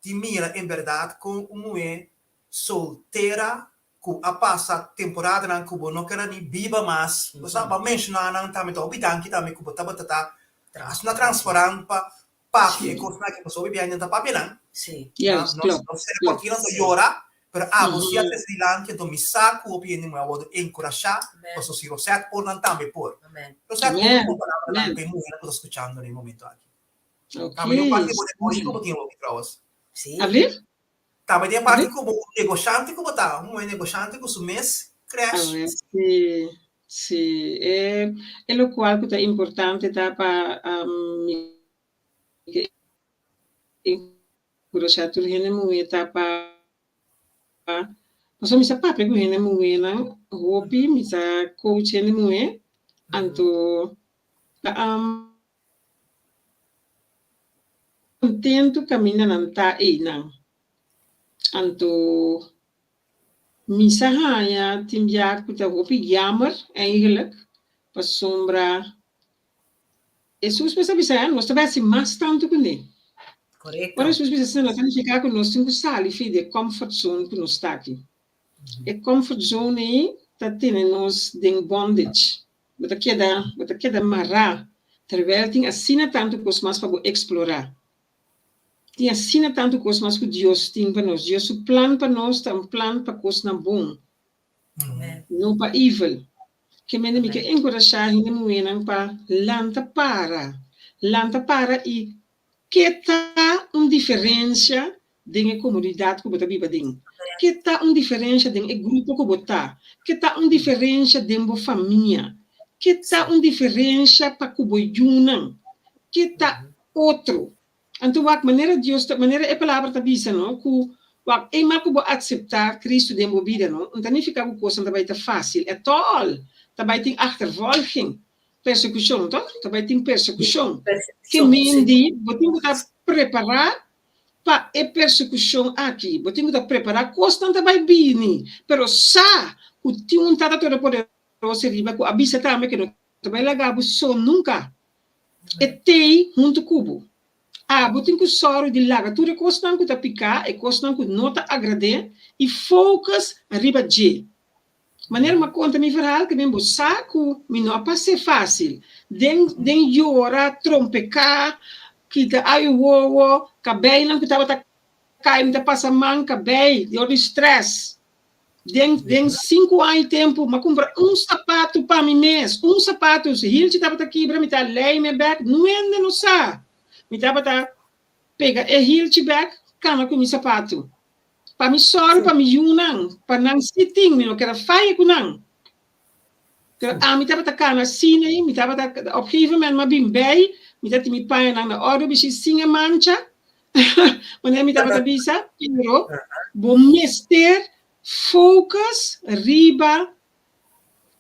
te mira en verdad con una soltera que a passa temporada nan kubo no kera ni biba mas, sa ba mencionar nan tami to bidanki tami kubo tabatata as na transparent pa que cosa que pasó viviendo en papelan. Sí. Yes, No sé por qué no se llora, pero si até silante do mi saco opinião meu vou encorajar, posso se o certo por não também por. Amen. O certo por palavra não bem muito estou escutando no momento aqui. Também não parte por como tinha o que trouxe. Sí. Abrir? Também tem parte como negociante como tá, negociante com o mês cresce. Sì, sì, e lo qual è importante para incursionar turhene muita para so misa pape guhene muwe na hopi misa coach ne muwe anto contento cammina nanta ina anto misa haya timbia kuta hopi jammer eigenlijk pas sombra Jesus bisa nós tivesse mais tanto que nem. Correcto. Ora Jesus bisa não significa que nós temos sali de comfort zone que nós está aqui. E comfort zone aí tá tendo nós de bondage. Bota queda marra. Terwijl tem assina tanto coisas mais para explorar. Tem assina tanto coisas mais que Deus tem para nós. Deus o plan para nós tá plan para coisas na bom. Não para evil. Que me que encorajar em moena para lanta para e que tá diferença de comunidade que você vive dentro. Que tá diferença de grupo que você que tá diferença de uma família. Que tá diferença para que você junam. Que tá outro. Então, maneira Deus, maneira é palavra tá bisa, não? Que é mais que você aceitar Cristo de uma vida, não? Então, não fica com coisa também tá fácil. É tol. Também tem achtervolging, persecução, toch? Também tem persecução. Que mendi, você tem que preparar para a persecução aqui. Você tem que preparar coisa também bem, pero sa, o tio não tá todo poderoso riba, que avisa também que não também lagabo só nunca. E tem junto cubo. Você tem que soro de laga, tudo coisa não que tá picar, e coisa não que não tá agradar e focus arriba de. Maneira uma conta me verhal que me saco me não passa fácil den llora trompecar que tá aí o cabelo não que tava cai me passa man cabelo de stress den 5 anos tempo mas compra sapato para mim mês sapato se ele tava aqui para me tá lei me back não sa me tava pega ele back cama com meu sapato para me soro, para me junang, para não sitting, me não quero fazer com não. Me tava tacando assim, me tava op gegeven moment maar bem bem, me tava me pai na hora de singa mancha, mas me tava bisa, pero bom mister focus riba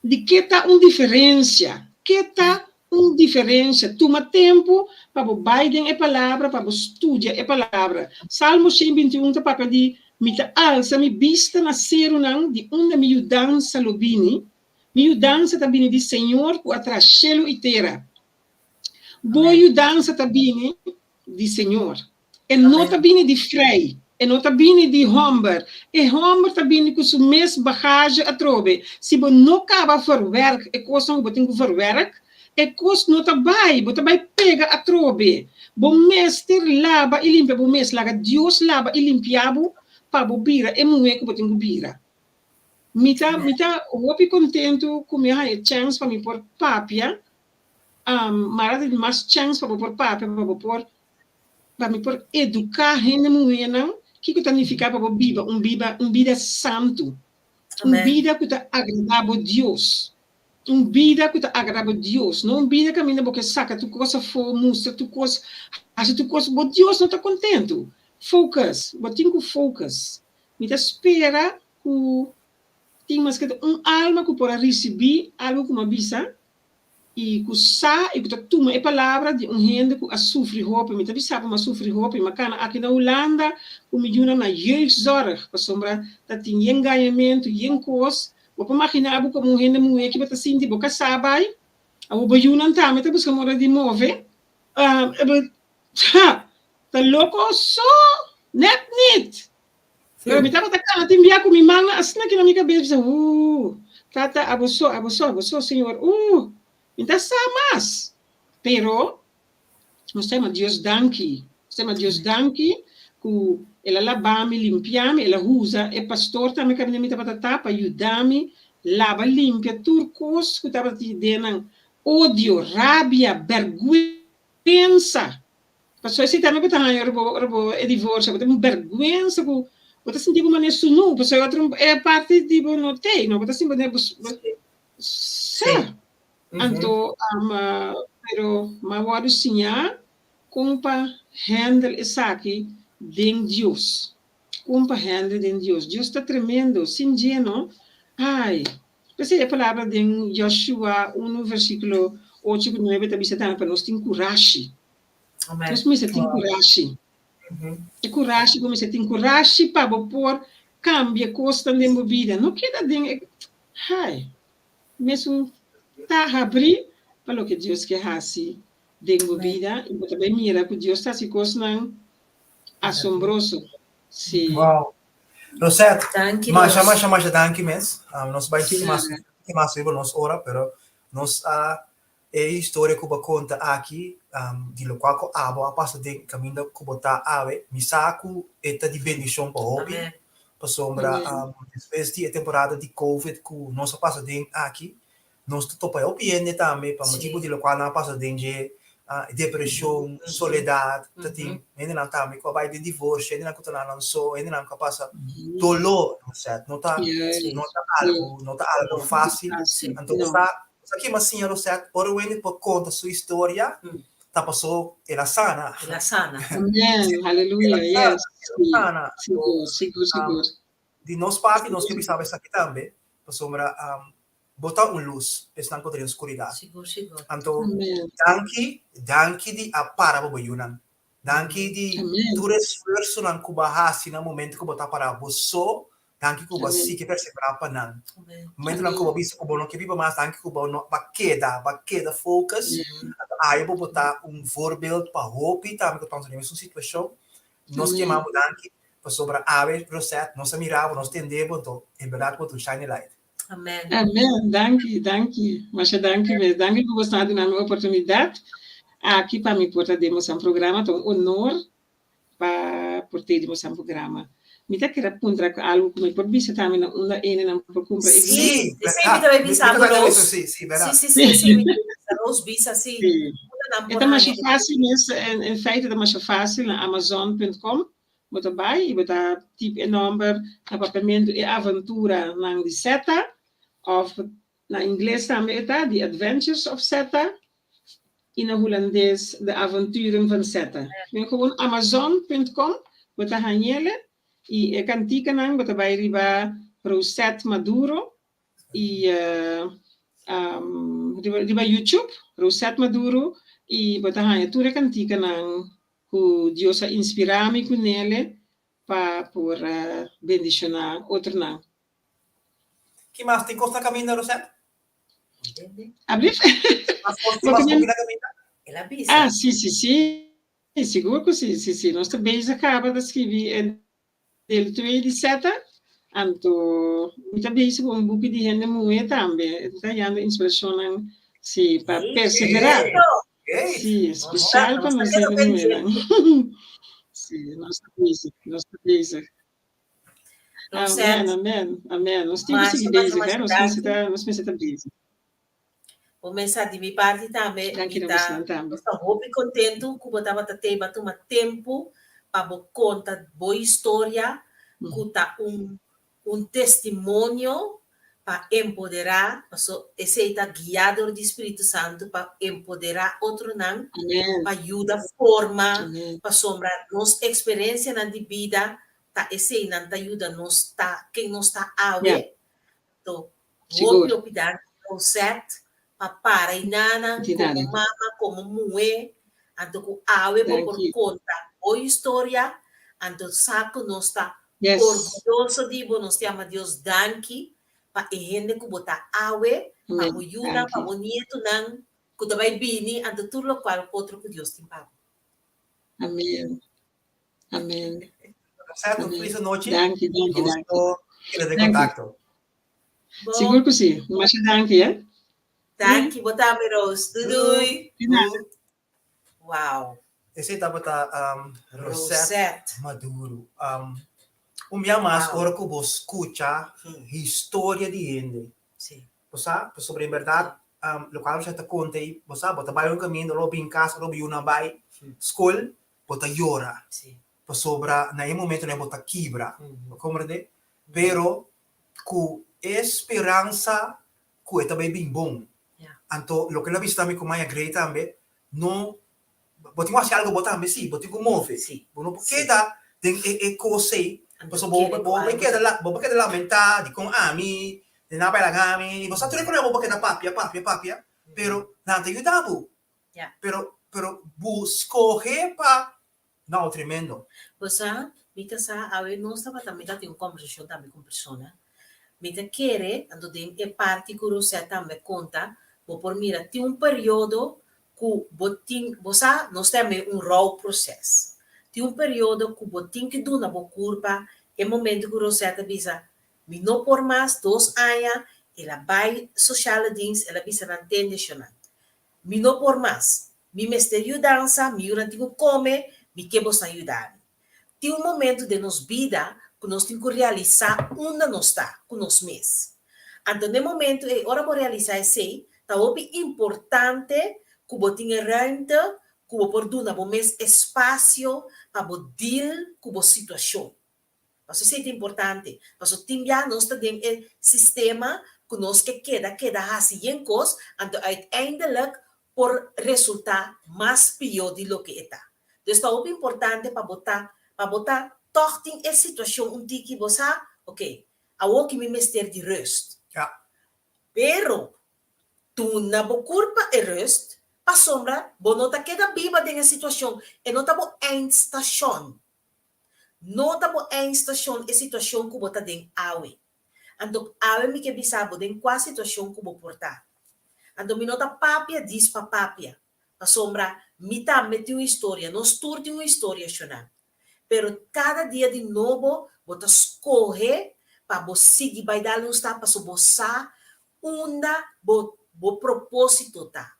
de que tá diferença, toma tempo para Biden é palavra, para estudar é palavra. Salmo 121 tá para de mita alza mi vista nasceram não de onde mi dança lobini mi dança também de Senhor que atrachelo e terra boa dança também de Senhor e não também de frei e não também de homber e homber também com sua mes bagagem a trobe se você não acaba for werk e coisa não tem que for werk e coisa não tá vai pega a trobe bom mestre lava e limpa bom mes laga Deus lava e limpiabo para bobira é muito que botem bobira. Mita hopi contento com minha chance para me por papia, mas mais chance para por papia para me por educar gente muito não que significa para biba vida santo, vida que tá agradável a Deus, vida que tá agradável a Deus, não vida que ainda porque saca tu coisa for mostra tu coisa, acha tu coisa, mas Deus não tá contento. Focus, botinho com focus. Me espera que tem mais que alma que pode receber algo como avisa e que sa e que toma a palavra de gente que sofre roupa, me também sabe mas sofre roupa, mas kana aqui na Holanda o me ajuda na jeugdzorg, para sombra tá tem engajamento, coisa, vou imaginar como gente mulher que bota assim de boca sabai, a o bayunan também tá buscando hora de mover. Tá louco só, net niet. Pero me tava tacando, tem via com minha mãe, assim que na minha cabeça, tata, abusou, senhor, então sa mais. Pero, nós temos Deus danke, que ela lava-me, limpa-me, ela usa, e pastor também que me tava tapa, ajuda-me, lava, limpa, turcos, que tava te dando ódio, rabia, vergüenza. Pastor, se também botar rabo é divórcio, botar vergüenza, botar sentir como é sunu, pastor, outro é parte de não tem, não botar assim, botar Anto, pero mawado siya kung pa handle isaki din Dios. Kung pa handle din Dios. Dios está tremendo, sin lleno. Ay, kasi a palavra din Joshua 1, versículo 8 e 9, tabi sa tama pa nos tin kurashi. Nos may sa tin kurashi. E kurashi, kung may sa tin kurashi pa, por cambia costa din mo vida. No queda din, ay, mesmo tá abrir para o que Deus quer assim dentro da vida e também mira que Deus está se coisando assombroso. Sim. Wow. Rosette, Danke, mas Rose. danke mes. Nós vai ter mais sobre nós ora, pero nós é história que eu conta aqui, de lo qual a passa de caminho que botar ave, misaku eta de bendição para hobby. Para sombra, depois de temporada de COVID que nós passa de aqui. Nós estamos opiniando também para motivo de lo qual não passa de depressão, soledade, ainda não também com a vai de divórcio, ainda não com não só, ainda não com passa dolor, certo? Não tá algo fácil. Então está aqui mas senhor certo, por o ele por conta sua história, tá passou ela sana. Amém, aleluia, yes. Sana. Seguro. De nós parte nós que precisava estar aqui também, para sombra botar luz, estão contra a escuridão. Seguro. Então, danke de para o boiunan. Danke de tu esforço na kubahasi na momento que botar para você, danke que você que perseverar para não. Momento na kuba bisa kubo no que viva mais danke kubo no baqueda focus. Aí eu vou botar voorbeeld para hope, também que estamos nessa situação. Nós queimamos danke para sobre ave, Rosette, nós miramos, nós tendemos, então, em verdade, para tu shine light. Amém, danke. Mas danke por você dar uma oportunidade aqui para me portar demos um programa, então honor para portar demos um programa. Me tá querendo apontar algo como por visitar também na ena por comprar. Sim, sempre também visar Rose. Sim, Rose visa sim. Então mais fácil em feite é mais fácil na amazon.com. Bota vai e bota tipo e number, apartamento e aventura na de Seta. Of na inglês também está The Adventures of Seta e na holandês The Avonturen van Seta. Ben gewoon amazon.com, bota hanhele e cantica nang bota vai riba Rosette Maduro e riba YouTube Rosette Maduro e bota hanhele ture cantica nang ku Deus a inspirar-me com ele para por bendicionar outro nang. Que mais tem costa caminho, Rosette? Abrir? Ela avisa. Ah, sim. Seguro que sim. Nós também acaba de escrever del 2 de seta. Anto, também isso um pouco de gente muito também. Está dando inspiração para perseverar. Sim, especial para nós muito. Sim, nós também. Amém. Nós temos que seguir bem, nós precisamos bem. Vou começar de minha parte também. Estou muito contente que você estava tendo tempo para contar boa história, que está testemunho para empoderar, esse é guiado do Espírito Santo para empoderar outro não, para ajudar forma, para sombrar nossa experiência na vida. Tá esse não tá ajuda nós tá quem nós tá ave então vou pedir o set para inana como mama como mãe então com ave por conta ou história então saco nós tá orgulhoso de nós te ama Deus danke para gente que botar ave para ajuda para bonito não Kuda vai bini ando tudo lo qual outro que Deus tem pago. Amém. Amém. Certo? Amém. Feliz noite. Danke. Gusto de Danke. contato. Seguro que sim. Mas danke, é? Danke, botar me Rose. Dudui. De nada. Wow. Esse tá botar Rosette Rosette. Maduro. Minha mais Wow. hora que eu escuta história de Ende. Sim. Você, sobre a verdade, o qual você te contei, você bota vai um caminho, logo em casa, logo uma vai, escola, bota llora. Sim. Sobre, naquele momento, né, bota quebra. Compreende? Pero, com esperança, que é também bem bom. Então, o que eu vi também com a Grey também, não, bota um algo bota também, sim, bota um move. Sim. Não porque dá, tem coisa, você vai querer lamentar, de com ami, de na baila gami, você tudo com porque da papia, pero não te ajuda, pero busco para não tremendo. Você, mita sa, awe não estava também tem uma conversação também com pessoa. Mita querer, ando de é parte que você também conta, vou por mira, tem período que você não tem raw processo. Tem período que você tem que dar uma curva, é momento que você avisa, me não por mais 2 anos, ela vai social dienst, ela bisa não entende chama. Me não por mais, me mestre ajudança, me não come, me que você ajudar. Tem momento de nos vida que nós temos que realizar onde nós está, com nós mesmos. Então, no momento, é hora para realizar isso, está importante que você tenha ruimte, que você pode dar um espaço para você deal com a situação. Isso é importante. Porque também nós temos um sistema que nós queda assim coisas, então, uiteindelijk, por resultar mais pior do que está. Então, está importante para botar toch in essa situação que você, ok, a que me mestre de rust. Pero, tu na bo curva e rust, pa sombra, bo nota queda viva dessa situação, e nota bo eindstation. Nota bo eindstation e situação que bota den awe. Então, awe me que bisabo den qua situação que bo portar. Então, me nota papia diz pa papia. Pa sombra, mita meti uma história, nós turti uma história, chonando. Pero cada dia de novo, você escolhe para você seguir, vai dar um step para você, onde o propósito está.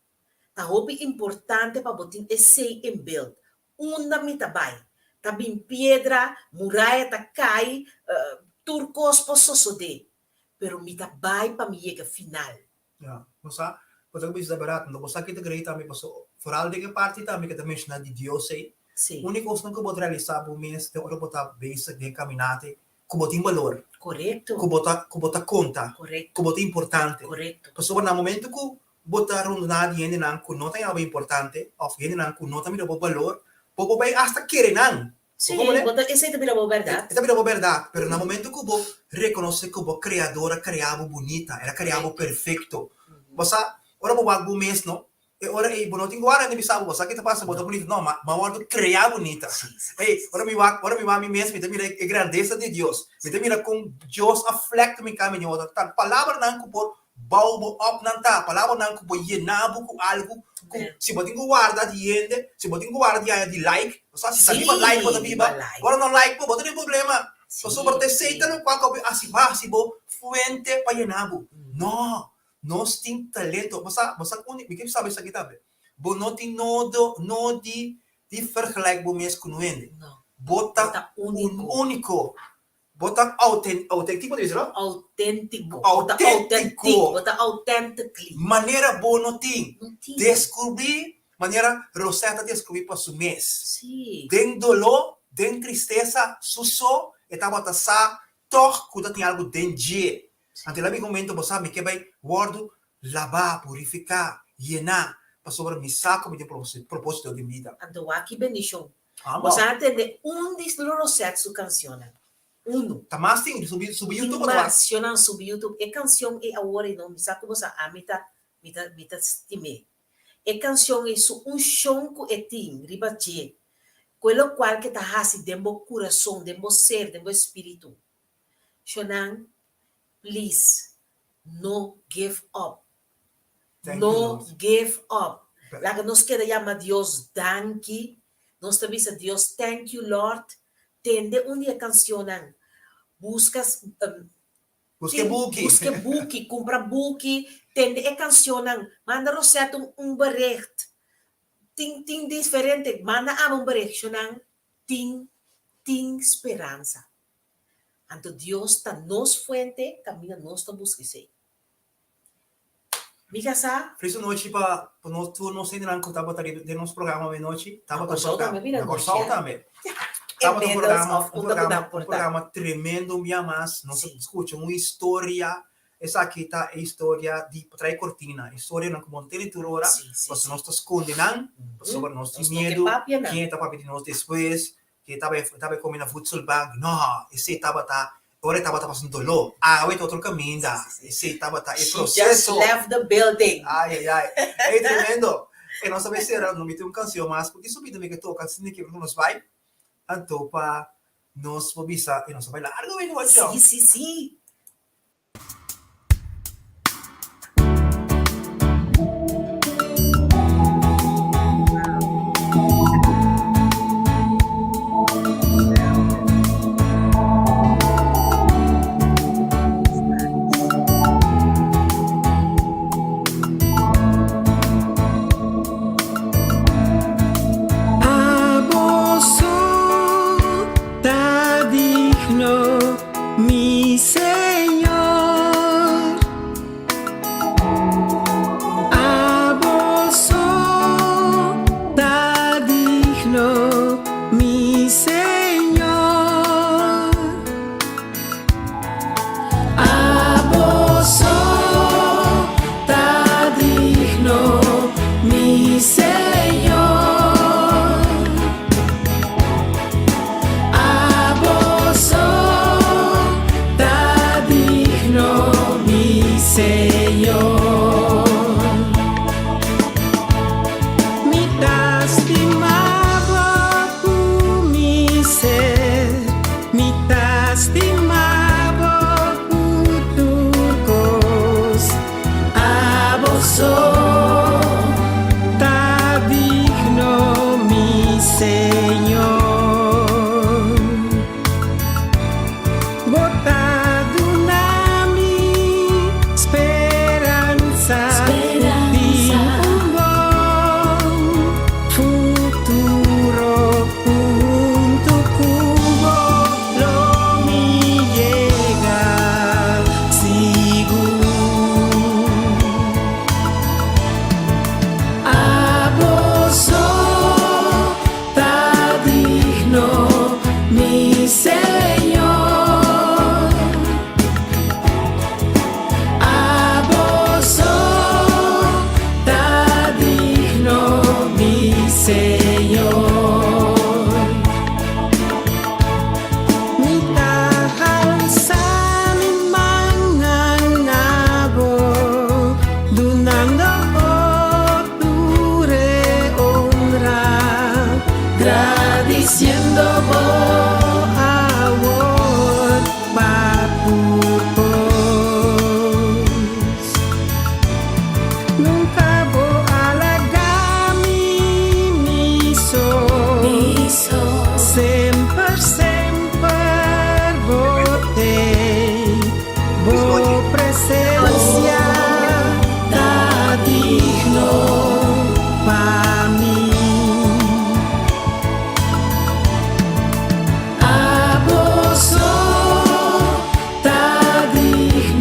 Tá importante para você esse em build. Onde me tá vai. Tá bem pedra, muralha tá cai, turcos posso sode. Pero me tá vai para me chegar final. Você precisa barato, não você que te grita também, você foral de que parte também que também na de Deus aí. Sim. A única coisa que eu vou realizar por mês é hora botar basic de caminhate, que botar valor. Correto. Que botar conta. Correto. Que botar importante. Correto. Porque no momento que botar rondar de gente não que não tem algo importante, ou gente não que não tem valor, pouco vai hasta querer não. Sim, essa é a verdade. Essa é a verdade, mas no momento que eu reconhecer que a criadora criava bonita, ela criava perfeito. Você, ora vou algo mesmo, ora ei, não tenho agora nem sabe, você que tá passando botar bonito, não, mas agora criar bonita. Ei, ora me vai me mesmo, me mira a grandeza de Deus, me mira com Deus aflecta me caminho, tá palavra não que por baubo up não tá, palavra não que por yenabo com algo, se botar guarda de gente, se botar guarda de like, você se sabe like botar biba, agora não like, pô, tem problema. Você botar aceita no qual que assim vai, se bo fuente para yenabo. Não. Nós temos talento, você que sabe isso aqui também. Você não tem não de vergelijkbaar mesmo com o ende. Bota único. Bota autêntico, diz não? Autêntico. Bota autêntico. Maneira boa não tem. Descobrir, maneira Rosetta descobrir para o mês. Sim. Tem dolor, tem tristeza, susso, e tá bota sa, toch, quando tem algo dentro de. Ante lá, momento, você me que vai guardo, lavar, purificar, llenar, para sobre mi saco, me propósito de vida. Então, aqui, bendição. Você entende dos Rosette su canção. Tamás tem, subi YouTube. Nacional subi YouTube. E canção é agora, não me saco você a mita estime. E canção é chão que tem, ribatie. Quello qual que tá hasi dembo coração, dembo ser, dembo espírito. Shonan, please, no give up. Thank you, no Lord. give up. Laga nos queda llamar Dios danki. Nos te dice Dios thank you Lord. Tende un día cancionan. Buscas Busque buki, compra buki, tende e cancionan. Manda Rosetta un bericht. Ting diferente. Manda a un bericht. Ting esperanza. Anto Dios ta nos fuente, camina nos ta busque. Mica sa? Friso noite para nós tu não sei não tava de nosso programa de noite, tava com programa. Agora também. Tava um programa tremendo, minha mas, nós escuta uma história, essa aqui tá a história de trai cortina, história não como tem turora, você nós estamos condenando, sobre nós medo, quem tá para nós depois, que tava comendo futsal bag, não, esse tava agora estava passando dolor. Wait, outro caminho, esse estava She just left the building. Ai. É tremendo. E não sabia se era não me tem uma canção, mas porque subir também que toca assim que nos vai, então para nos pobisa e nos vai largo bem o chão. Sim. Mi Señor, a vos da digno, mi Señor, a vos da digno, mi Señor. Señor.